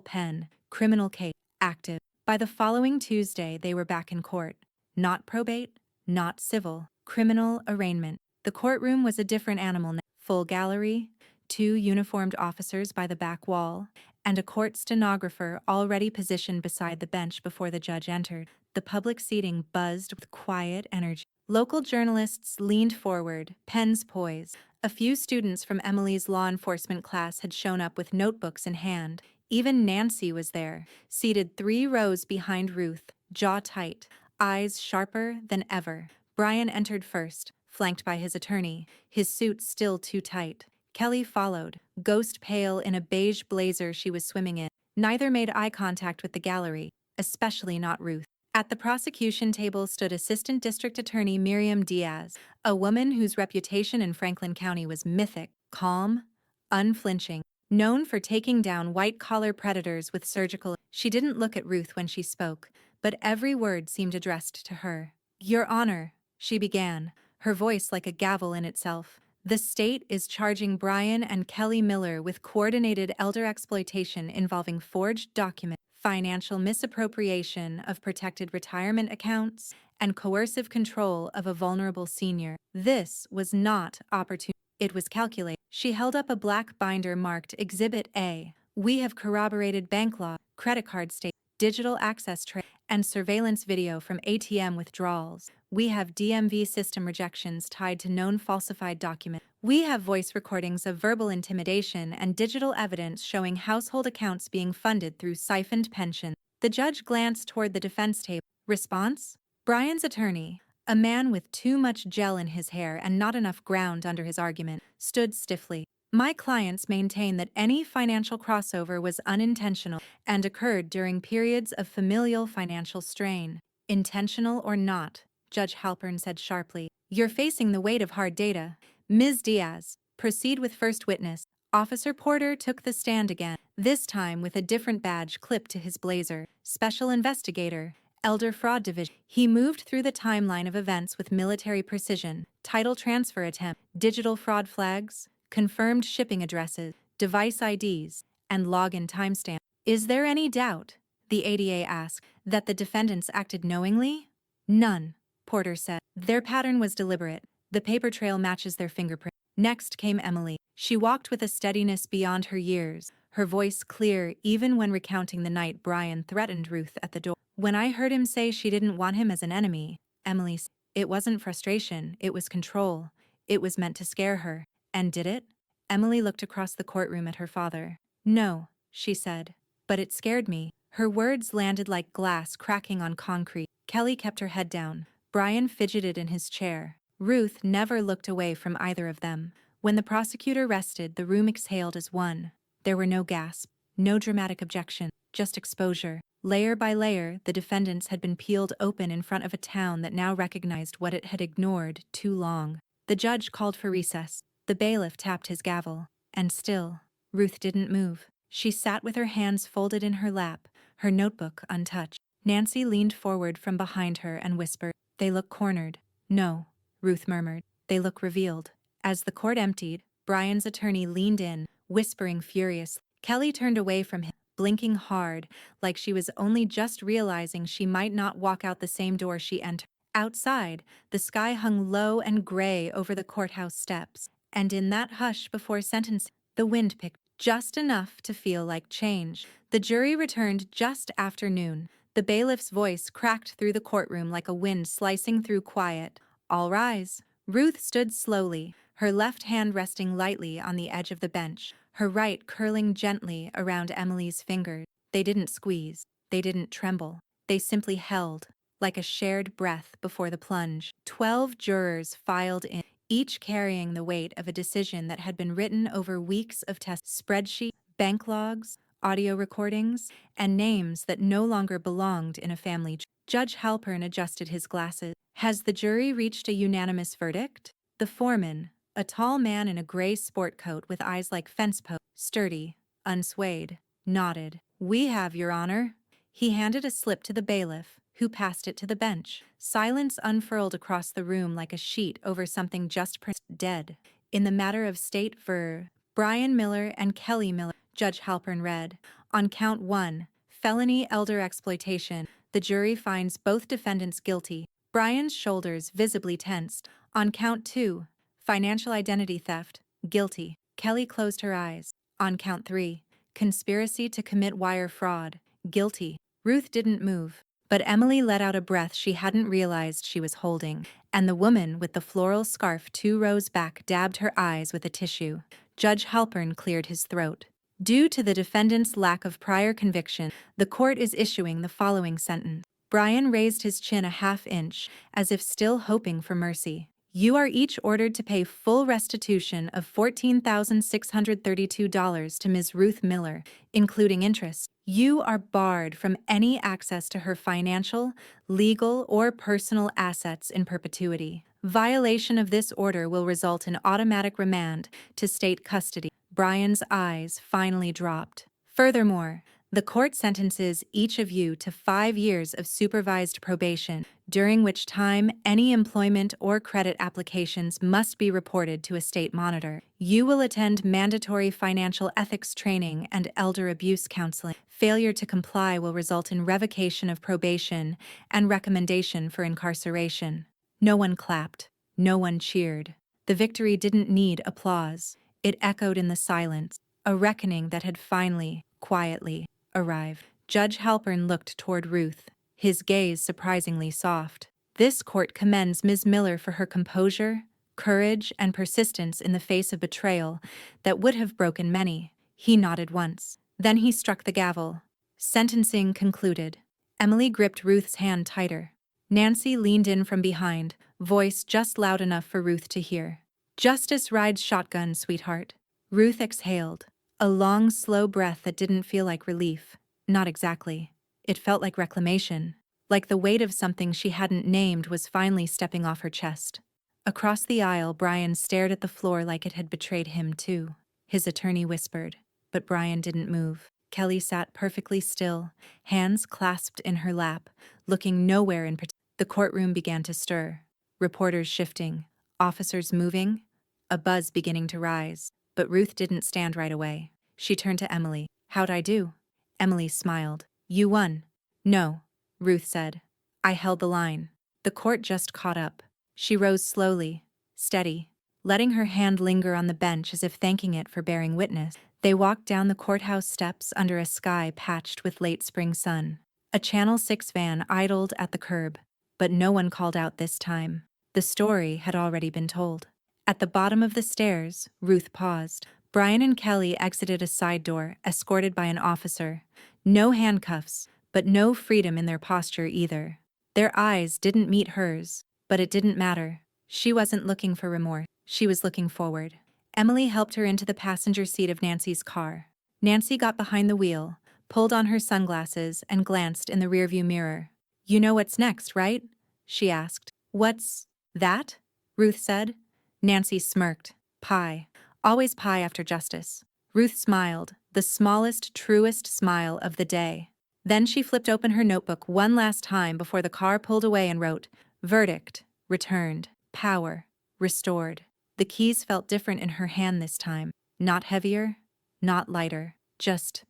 pen, criminal case, active. By the following Tuesday, they were back in court. Not probate, not civil, criminal arraignment. The courtroom was a different animal now. Full gallery, 2 uniformed officers by the back wall, and a court stenographer already positioned beside the bench before the judge entered. The public seating buzzed with quiet energy. Local journalists leaned forward, pens poised. A few students from Emily's law enforcement class had shown up with notebooks in hand. Even Nancy was there, seated 3 rows behind Ruth, jaw tight, eyes sharper than ever. Brian entered first, flanked by his attorney, his suit still too tight. Kelly followed, ghost pale in a beige blazer she was swimming in. Neither made eye contact with the gallery, especially not Ruth. At the prosecution table stood Assistant District Attorney Miriam Diaz, a woman whose reputation in Franklin County was mythic, calm, unflinching, known for taking down white-collar predators with surgical. She didn't look at Ruth when she spoke, but every word seemed addressed to her. Your Honor, she began, her voice like a gavel in itself. The state is charging Brian and Kelly Miller with coordinated elder exploitation involving forged documents, financial misappropriation of protected retirement accounts, and coercive control of a vulnerable senior. This was not opportune. It was calculated. She held up a black binder marked Exhibit A. We have corroborated bank law, credit card statements, digital access trace, and surveillance video from ATM withdrawals. We have DMV system rejections tied to known falsified documents. We have voice recordings of verbal intimidation and digital evidence showing household accounts being funded through siphoned pensions. The judge glanced toward the defense table. Response? Brian's attorney, a man with too much gel in his hair and not enough ground under his argument, stood stiffly. My clients maintain that any financial crossover was unintentional and occurred during periods of familial financial strain. Intentional or not, Judge Halpern said sharply. You're facing the weight of hard data. Ms. Diaz, proceed with first witness. Officer Porter took the stand again, this time with a different badge clipped to his blazer. Special Investigator, Elder Fraud Division. He moved through the timeline of events with military precision. Title transfer attempt, digital fraud flags, confirmed shipping addresses, device IDs, and login timestamp. Is there any doubt, the ADA asked, that the defendants acted knowingly? None, Porter said. Their pattern was deliberate. The paper trail matches their fingerprint. Next came Emily. She walked with a steadiness beyond her years, her voice clear even when recounting the night Brian threatened Ruth at the door. When I heard him say she didn't want him as an enemy, Emily said, it wasn't frustration, it was control. It was meant to scare her. And did it? Emily looked across the courtroom at her father. No, she said. But it scared me. Her words landed like glass cracking on concrete. Kelly kept her head down. Brian fidgeted in his chair. Ruth never looked away from either of them. When the prosecutor rested, the room exhaled as one. There were no gasps, no dramatic objection, just exposure. Layer by layer, the defendants had been peeled open in front of a town that now recognized what it had ignored too long. The judge called for recess. The bailiff tapped his gavel. And still, Ruth didn't move. She sat with her hands folded in her lap, her notebook untouched. Nancy leaned forward from behind her and whispered, "They look cornered." "No," Ruth murmured. "They look revealed." As the court emptied, Brian's attorney leaned in, whispering furiously. Kelly turned away from him, blinking hard, like she was only just realizing she might not walk out the same door she entered. Outside, the sky hung low and gray over the courthouse steps, and in that hush before sentencing, the wind picked just enough to feel like change. The jury returned just after noon. The bailiff's voice cracked through the courtroom like a wind slicing through quiet. "All rise." Ruth stood slowly, her left hand resting lightly on the edge of the bench, her right curling gently around Emily's fingers. They didn't squeeze, they didn't tremble, they simply held, like a shared breath before the plunge. 12 jurors filed in, each carrying the weight of a decision that had been written over weeks of test spreadsheets, bank logs, audio recordings, and names that no longer belonged in a family tree. Judge Halpern adjusted his glasses. Has the jury reached a unanimous verdict? The foreman, a tall man in a gray sport coat with eyes like fence posts, sturdy, unswayed, nodded. "We have, Your Honor." He handed a slip to the bailiff, who passed it to the bench. Silence unfurled across the room like a sheet over something just dead. In the matter of state ver. Brian Miller and Kelly Miller, Judge Halpern read. On count 1, felony elder exploitation, the jury finds both defendants guilty. Brian's shoulders visibly tensed. On count 2, financial identity theft, guilty. Kelly closed her eyes. On count 3, conspiracy to commit wire fraud, guilty. Ruth didn't move, but Emily let out a breath she hadn't realized she was holding, and the woman with the floral scarf 2 rows back dabbed her eyes with a tissue. Judge Halpern cleared his throat. Due to the defendant's lack of prior conviction, the court is issuing the following sentence. Brian raised his chin a half-inch, as if still hoping for mercy. You are each ordered to pay full restitution of $14,632 to Ms. Ruth Miller, including interest. You are barred from any access to her financial, legal, or personal assets in perpetuity. Violation of this order will result in automatic remand to state custody. Brian's eyes finally dropped. Furthermore, the court sentences each of you to 5 years of supervised probation, during which time any employment or credit applications must be reported to a state monitor. You will attend mandatory financial ethics training and elder abuse counseling. Failure to comply will result in revocation of probation and recommendation for incarceration. No one clapped. No one cheered. The victory didn't need applause. It echoed in the silence, a reckoning that had finally, quietly, arrived. Judge Halpern looked toward Ruth, his gaze surprisingly soft. This court commends Ms. Miller for her composure, courage, and persistence in the face of betrayal that would have broken many. He nodded once. Then he struck the gavel. Sentencing concluded. Emily gripped Ruth's hand tighter. Nancy leaned in from behind, voice just loud enough for Ruth to hear. Justice rides shotgun, sweetheart. Ruth exhaled. A long, slow breath that didn't feel like relief. Not exactly. It felt like reclamation. Like the weight of something she hadn't named was finally stepping off her chest. Across the aisle, Brian stared at the floor like it had betrayed him too. his attorney whispered, but Brian didn't move. Kelly sat perfectly still, hands clasped in her lap, looking nowhere in particular. The courtroom began to stir, reporters shifting, officers moving, a buzz beginning to rise. But Ruth didn't stand right away. She turned to Emily. "How'd I do?" Emily smiled. "You won." "No," Ruth said. "I held the line." The court just caught up. She rose slowly, steady, letting her hand linger on the bench as if thanking it for bearing witness. They walked down the courthouse steps under a sky patched with late spring sun. A Channel 6 van idled at the curb, but no one called out this time. The story had already been told. At the bottom of the stairs, Ruth paused. Brian and Kelly exited a side door, escorted by an officer. No handcuffs, but no freedom in their posture either. Their eyes didn't meet hers, but it didn't matter. She wasn't looking for remorse. She was looking forward. Emily helped her into the passenger seat of Nancy's car. Nancy got behind the wheel, pulled on her sunglasses, and glanced in the rearview mirror. "You know what's next, right?" she asked. "What's that?" Ruth said. Nancy smirked. "Pie. Always pie after justice." Ruth smiled, the smallest, truest smile of the day. Then she flipped open her notebook one last time before the car pulled away and wrote, "Verdict, returned, power, restored." The keys felt different in her hand this time. Not heavier, not lighter, just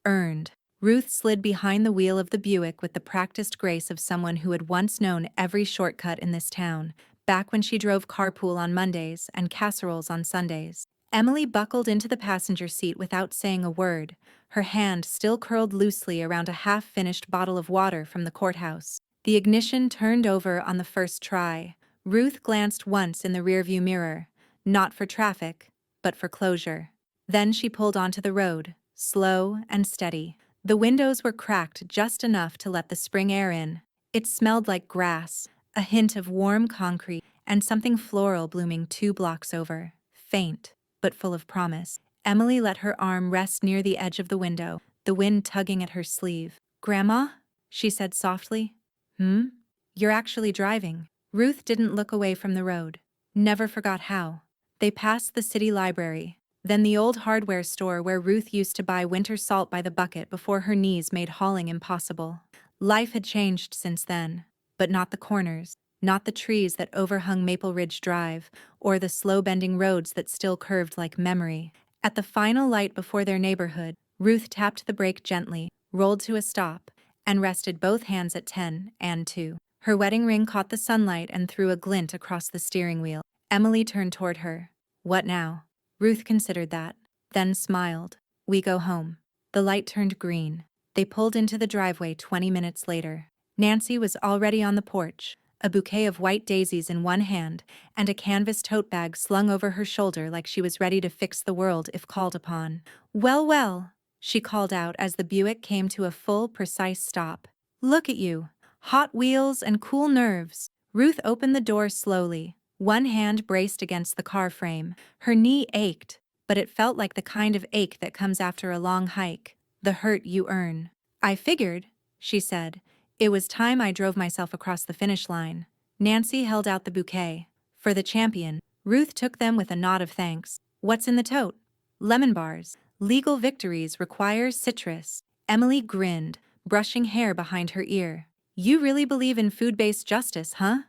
earned. Ruth slid behind the wheel of the Buick with the practiced grace of someone who had once known every shortcut in this town, back when she drove carpool on Mondays and casseroles on Sundays. Emily buckled into the passenger seat without saying a word, her hand still curled loosely around a half-finished bottle of water from the courthouse. The ignition turned over on the first try. Ruth glanced once in the rearview mirror, not for traffic, but for closure. Then she pulled onto the road, slow and steady. The windows were cracked just enough to let the spring air in. It smelled like grass, a hint of warm concrete, and something floral blooming 2 blocks over. Faint, but full of promise. Emily let her arm rest near the edge of the window, the wind tugging at her sleeve. "Grandma?" she said softly. "Hmm? You're actually driving." Ruth didn't look away from the road. Never forgot how. They passed the city library, then the old hardware store where Ruth used to buy winter salt by the bucket before her knees made hauling impossible. Life had changed since then, but not the corners, not the trees that overhung Maple Ridge Drive, or the slow-bending roads that still curved like memory. At the final light before their neighborhood, Ruth tapped the brake gently, rolled to a stop, and rested both hands at 10 and 2. Her wedding ring caught the sunlight and threw a glint across the steering wheel. Emily turned toward her. "What now?" Ruth considered that, then smiled. "We go home." The light turned green. They pulled into the driveway 20 minutes later. Nancy was already on the porch, a bouquet of white daisies in one hand and a canvas tote bag slung over her shoulder like she was ready to fix the world if called upon. "Well, well," she called out as the Buick came to a full, precise stop. "Look at you. Hot wheels and cool nerves." Ruth opened the door slowly, one hand braced against the car frame. Her knee ached, but it felt like the kind of ache that comes after a long hike, the hurt you earn. "I figured," she said. "It was time I drove myself across the finish line." Nancy held out the bouquet. "For the champion." Ruth took them with a nod of thanks. "What's in the tote?" "Lemon bars. Legal victories require citrus." Emily grinned, brushing hair behind her ear. "You really believe in food-based justice, huh?"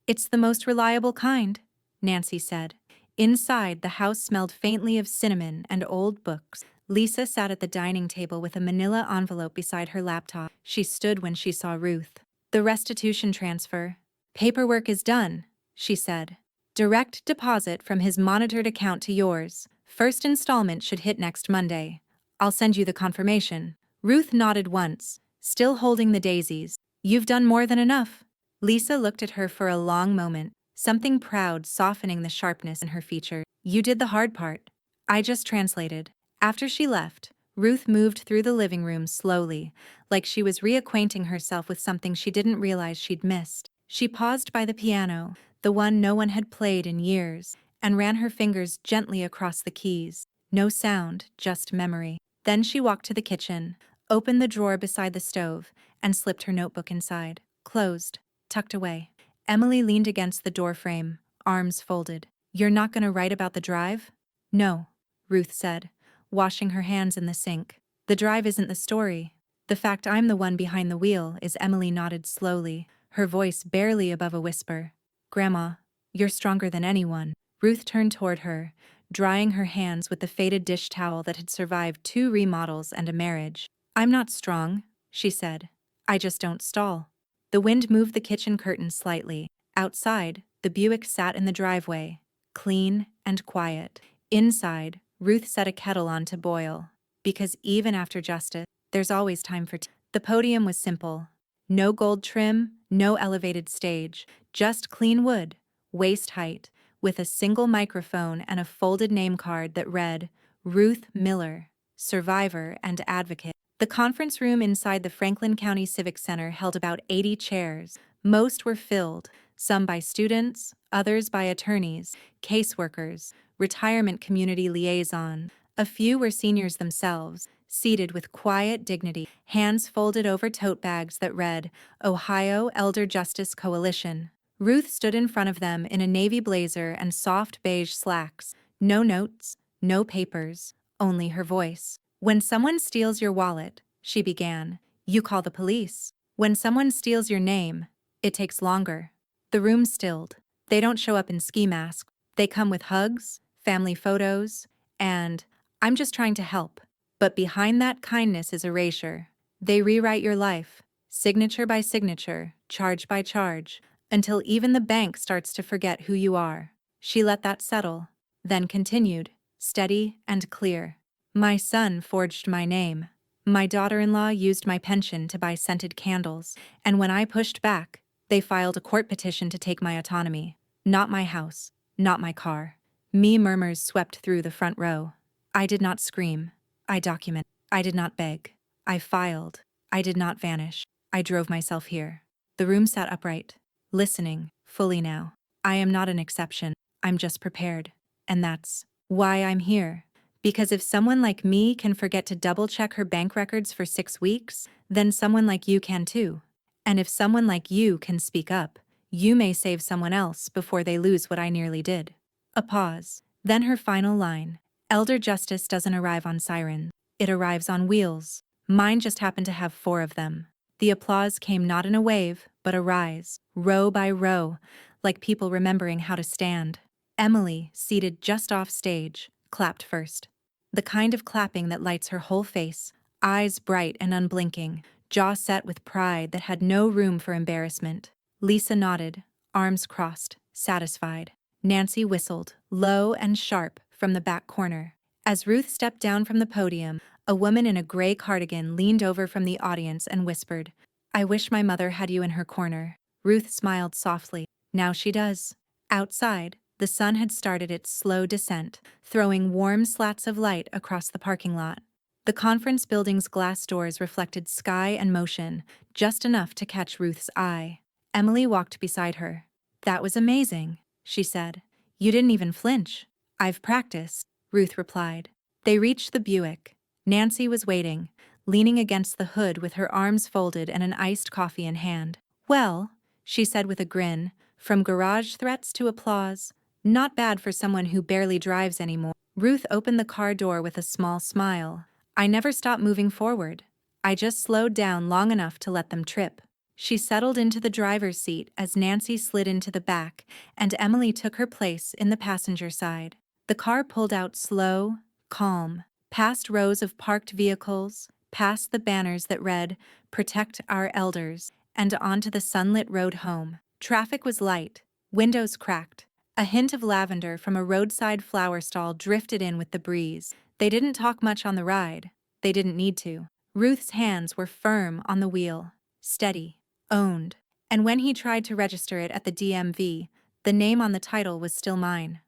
"It's the most reliable kind," Nancy said. Inside, the house smelled faintly of cinnamon and old books. Lisa sat at the dining table with a manila envelope beside her laptop. She stood when she saw Ruth. "The restitution transfer. Paperwork is done," she said. "Direct deposit from his monitored account to yours. First installment should hit next Monday. I'll send you the confirmation." Ruth nodded once, still holding the daisies. "You've done more than enough." Lisa looked at her for a long moment, something proud softening the sharpness in her features. "You did the hard part. I just translated." After she left, Ruth moved through the living room slowly, like she was reacquainting herself with something she didn't realize she'd missed. She paused by the piano, the one no one had played in years, and ran her fingers gently across the keys. No sound, just memory. Then she walked to the kitchen, opened the drawer beside the stove, and slipped her notebook inside. Closed. Tucked away. Emily leaned against the doorframe, arms folded. "You're not going to write about the drive?" "No," Ruth said, washing her hands in the sink. The drive isn't the story. The fact I'm the one behind the wheel is. Emily nodded slowly, her voice barely above a whisper. Grandma, you're stronger than anyone. Ruth turned toward her, drying her hands with the faded dish towel that had survived 2 remodels and a marriage. I'm not strong, she said. I just don't stall. The wind moved the kitchen curtains slightly. Outside, the Buick sat in the driveway, clean and quiet. Inside, Ruth set a kettle on to boil. Because even after justice, there's always time for tea. The podium was simple. No gold trim, no elevated stage, just clean wood, waist height, with a single microphone and a folded name card that read, Ruth Miller, Survivor and Advocate. The conference room inside the Franklin County Civic Center held about 80 chairs. Most were filled, some by students, others by attorneys, caseworkers, retirement community liaisons. A few were seniors themselves, seated with quiet dignity, hands folded over tote bags that read, Ohio Elder Justice Coalition. Ruth stood in front of them in a navy blazer and soft beige slacks. No notes, no papers, only her voice. When someone steals your wallet, she began, you call the police. When someone steals your name, it takes longer. The room stilled. They don't show up in ski masks. They come with hugs, family photos, and, I'm just trying to help. But behind that kindness is erasure. They rewrite your life, signature by signature, charge by charge, until even the bank starts to forget who you are. She let that settle, then continued, steady and clear. My son forged my name. My daughter-in-law used my pension to buy scented candles, and when I pushed back, they filed a court petition to take my autonomy. Not my house, not my car. Murmurs swept through the front row. I did not scream. I documented. I did not beg. I filed. I did not vanish. I drove myself here. The room sat upright, listening, fully now. I am not an exception. I'm just prepared. And that's why I'm here. Because if someone like me can forget to double-check her bank records for 6 weeks, then someone like you can too. And if someone like you can speak up, you may save someone else before they lose what I nearly did. A pause. Then her final line. Elder justice doesn't arrive on sirens. It arrives on wheels. Mine just happened to have 4 of them. The applause came not in a wave, but a rise, row by row, like people remembering how to stand. Emily, seated just off stage, clapped first. The kind of clapping that lights her whole face, eyes bright and unblinking, jaw set with pride that had no room for embarrassment. Lisa nodded, arms crossed, satisfied. Nancy whistled, low and sharp, from the back corner. As Ruth stepped down from the podium, a woman in a gray cardigan leaned over from the audience and whispered, I wish my mother had you in her corner. Ruth smiled softly. Now she does. Outside, the sun had started its slow descent, throwing warm slats of light across the parking lot. The conference building's glass doors reflected sky and motion, just enough to catch Ruth's eye. Emily walked beside her. That was amazing, she said. You didn't even flinch. I've practiced, Ruth replied. They reached the Buick. Nancy was waiting, leaning against the hood with her arms folded and an iced coffee in hand. Well, she said with a grin, from garage threats to applause, not bad for someone who barely drives anymore. Ruth opened the car door with a small smile. I never stopped moving forward. I just slowed down long enough to let them trip. She settled into the driver's seat as Nancy slid into the back, and Emily took her place in the passenger side. The car pulled out slow, calm, past rows of parked vehicles, past the banners that read, Protect Our Elders, and onto the sunlit road home. Traffic was light, windows cracked. A hint of lavender from a roadside flower stall drifted in with the breeze. They didn't talk much on the ride. They didn't need to. Ruth's hands were firm on the wheel, steady, owned. And when he tried to register it at the DMV, the name on the title was still mine.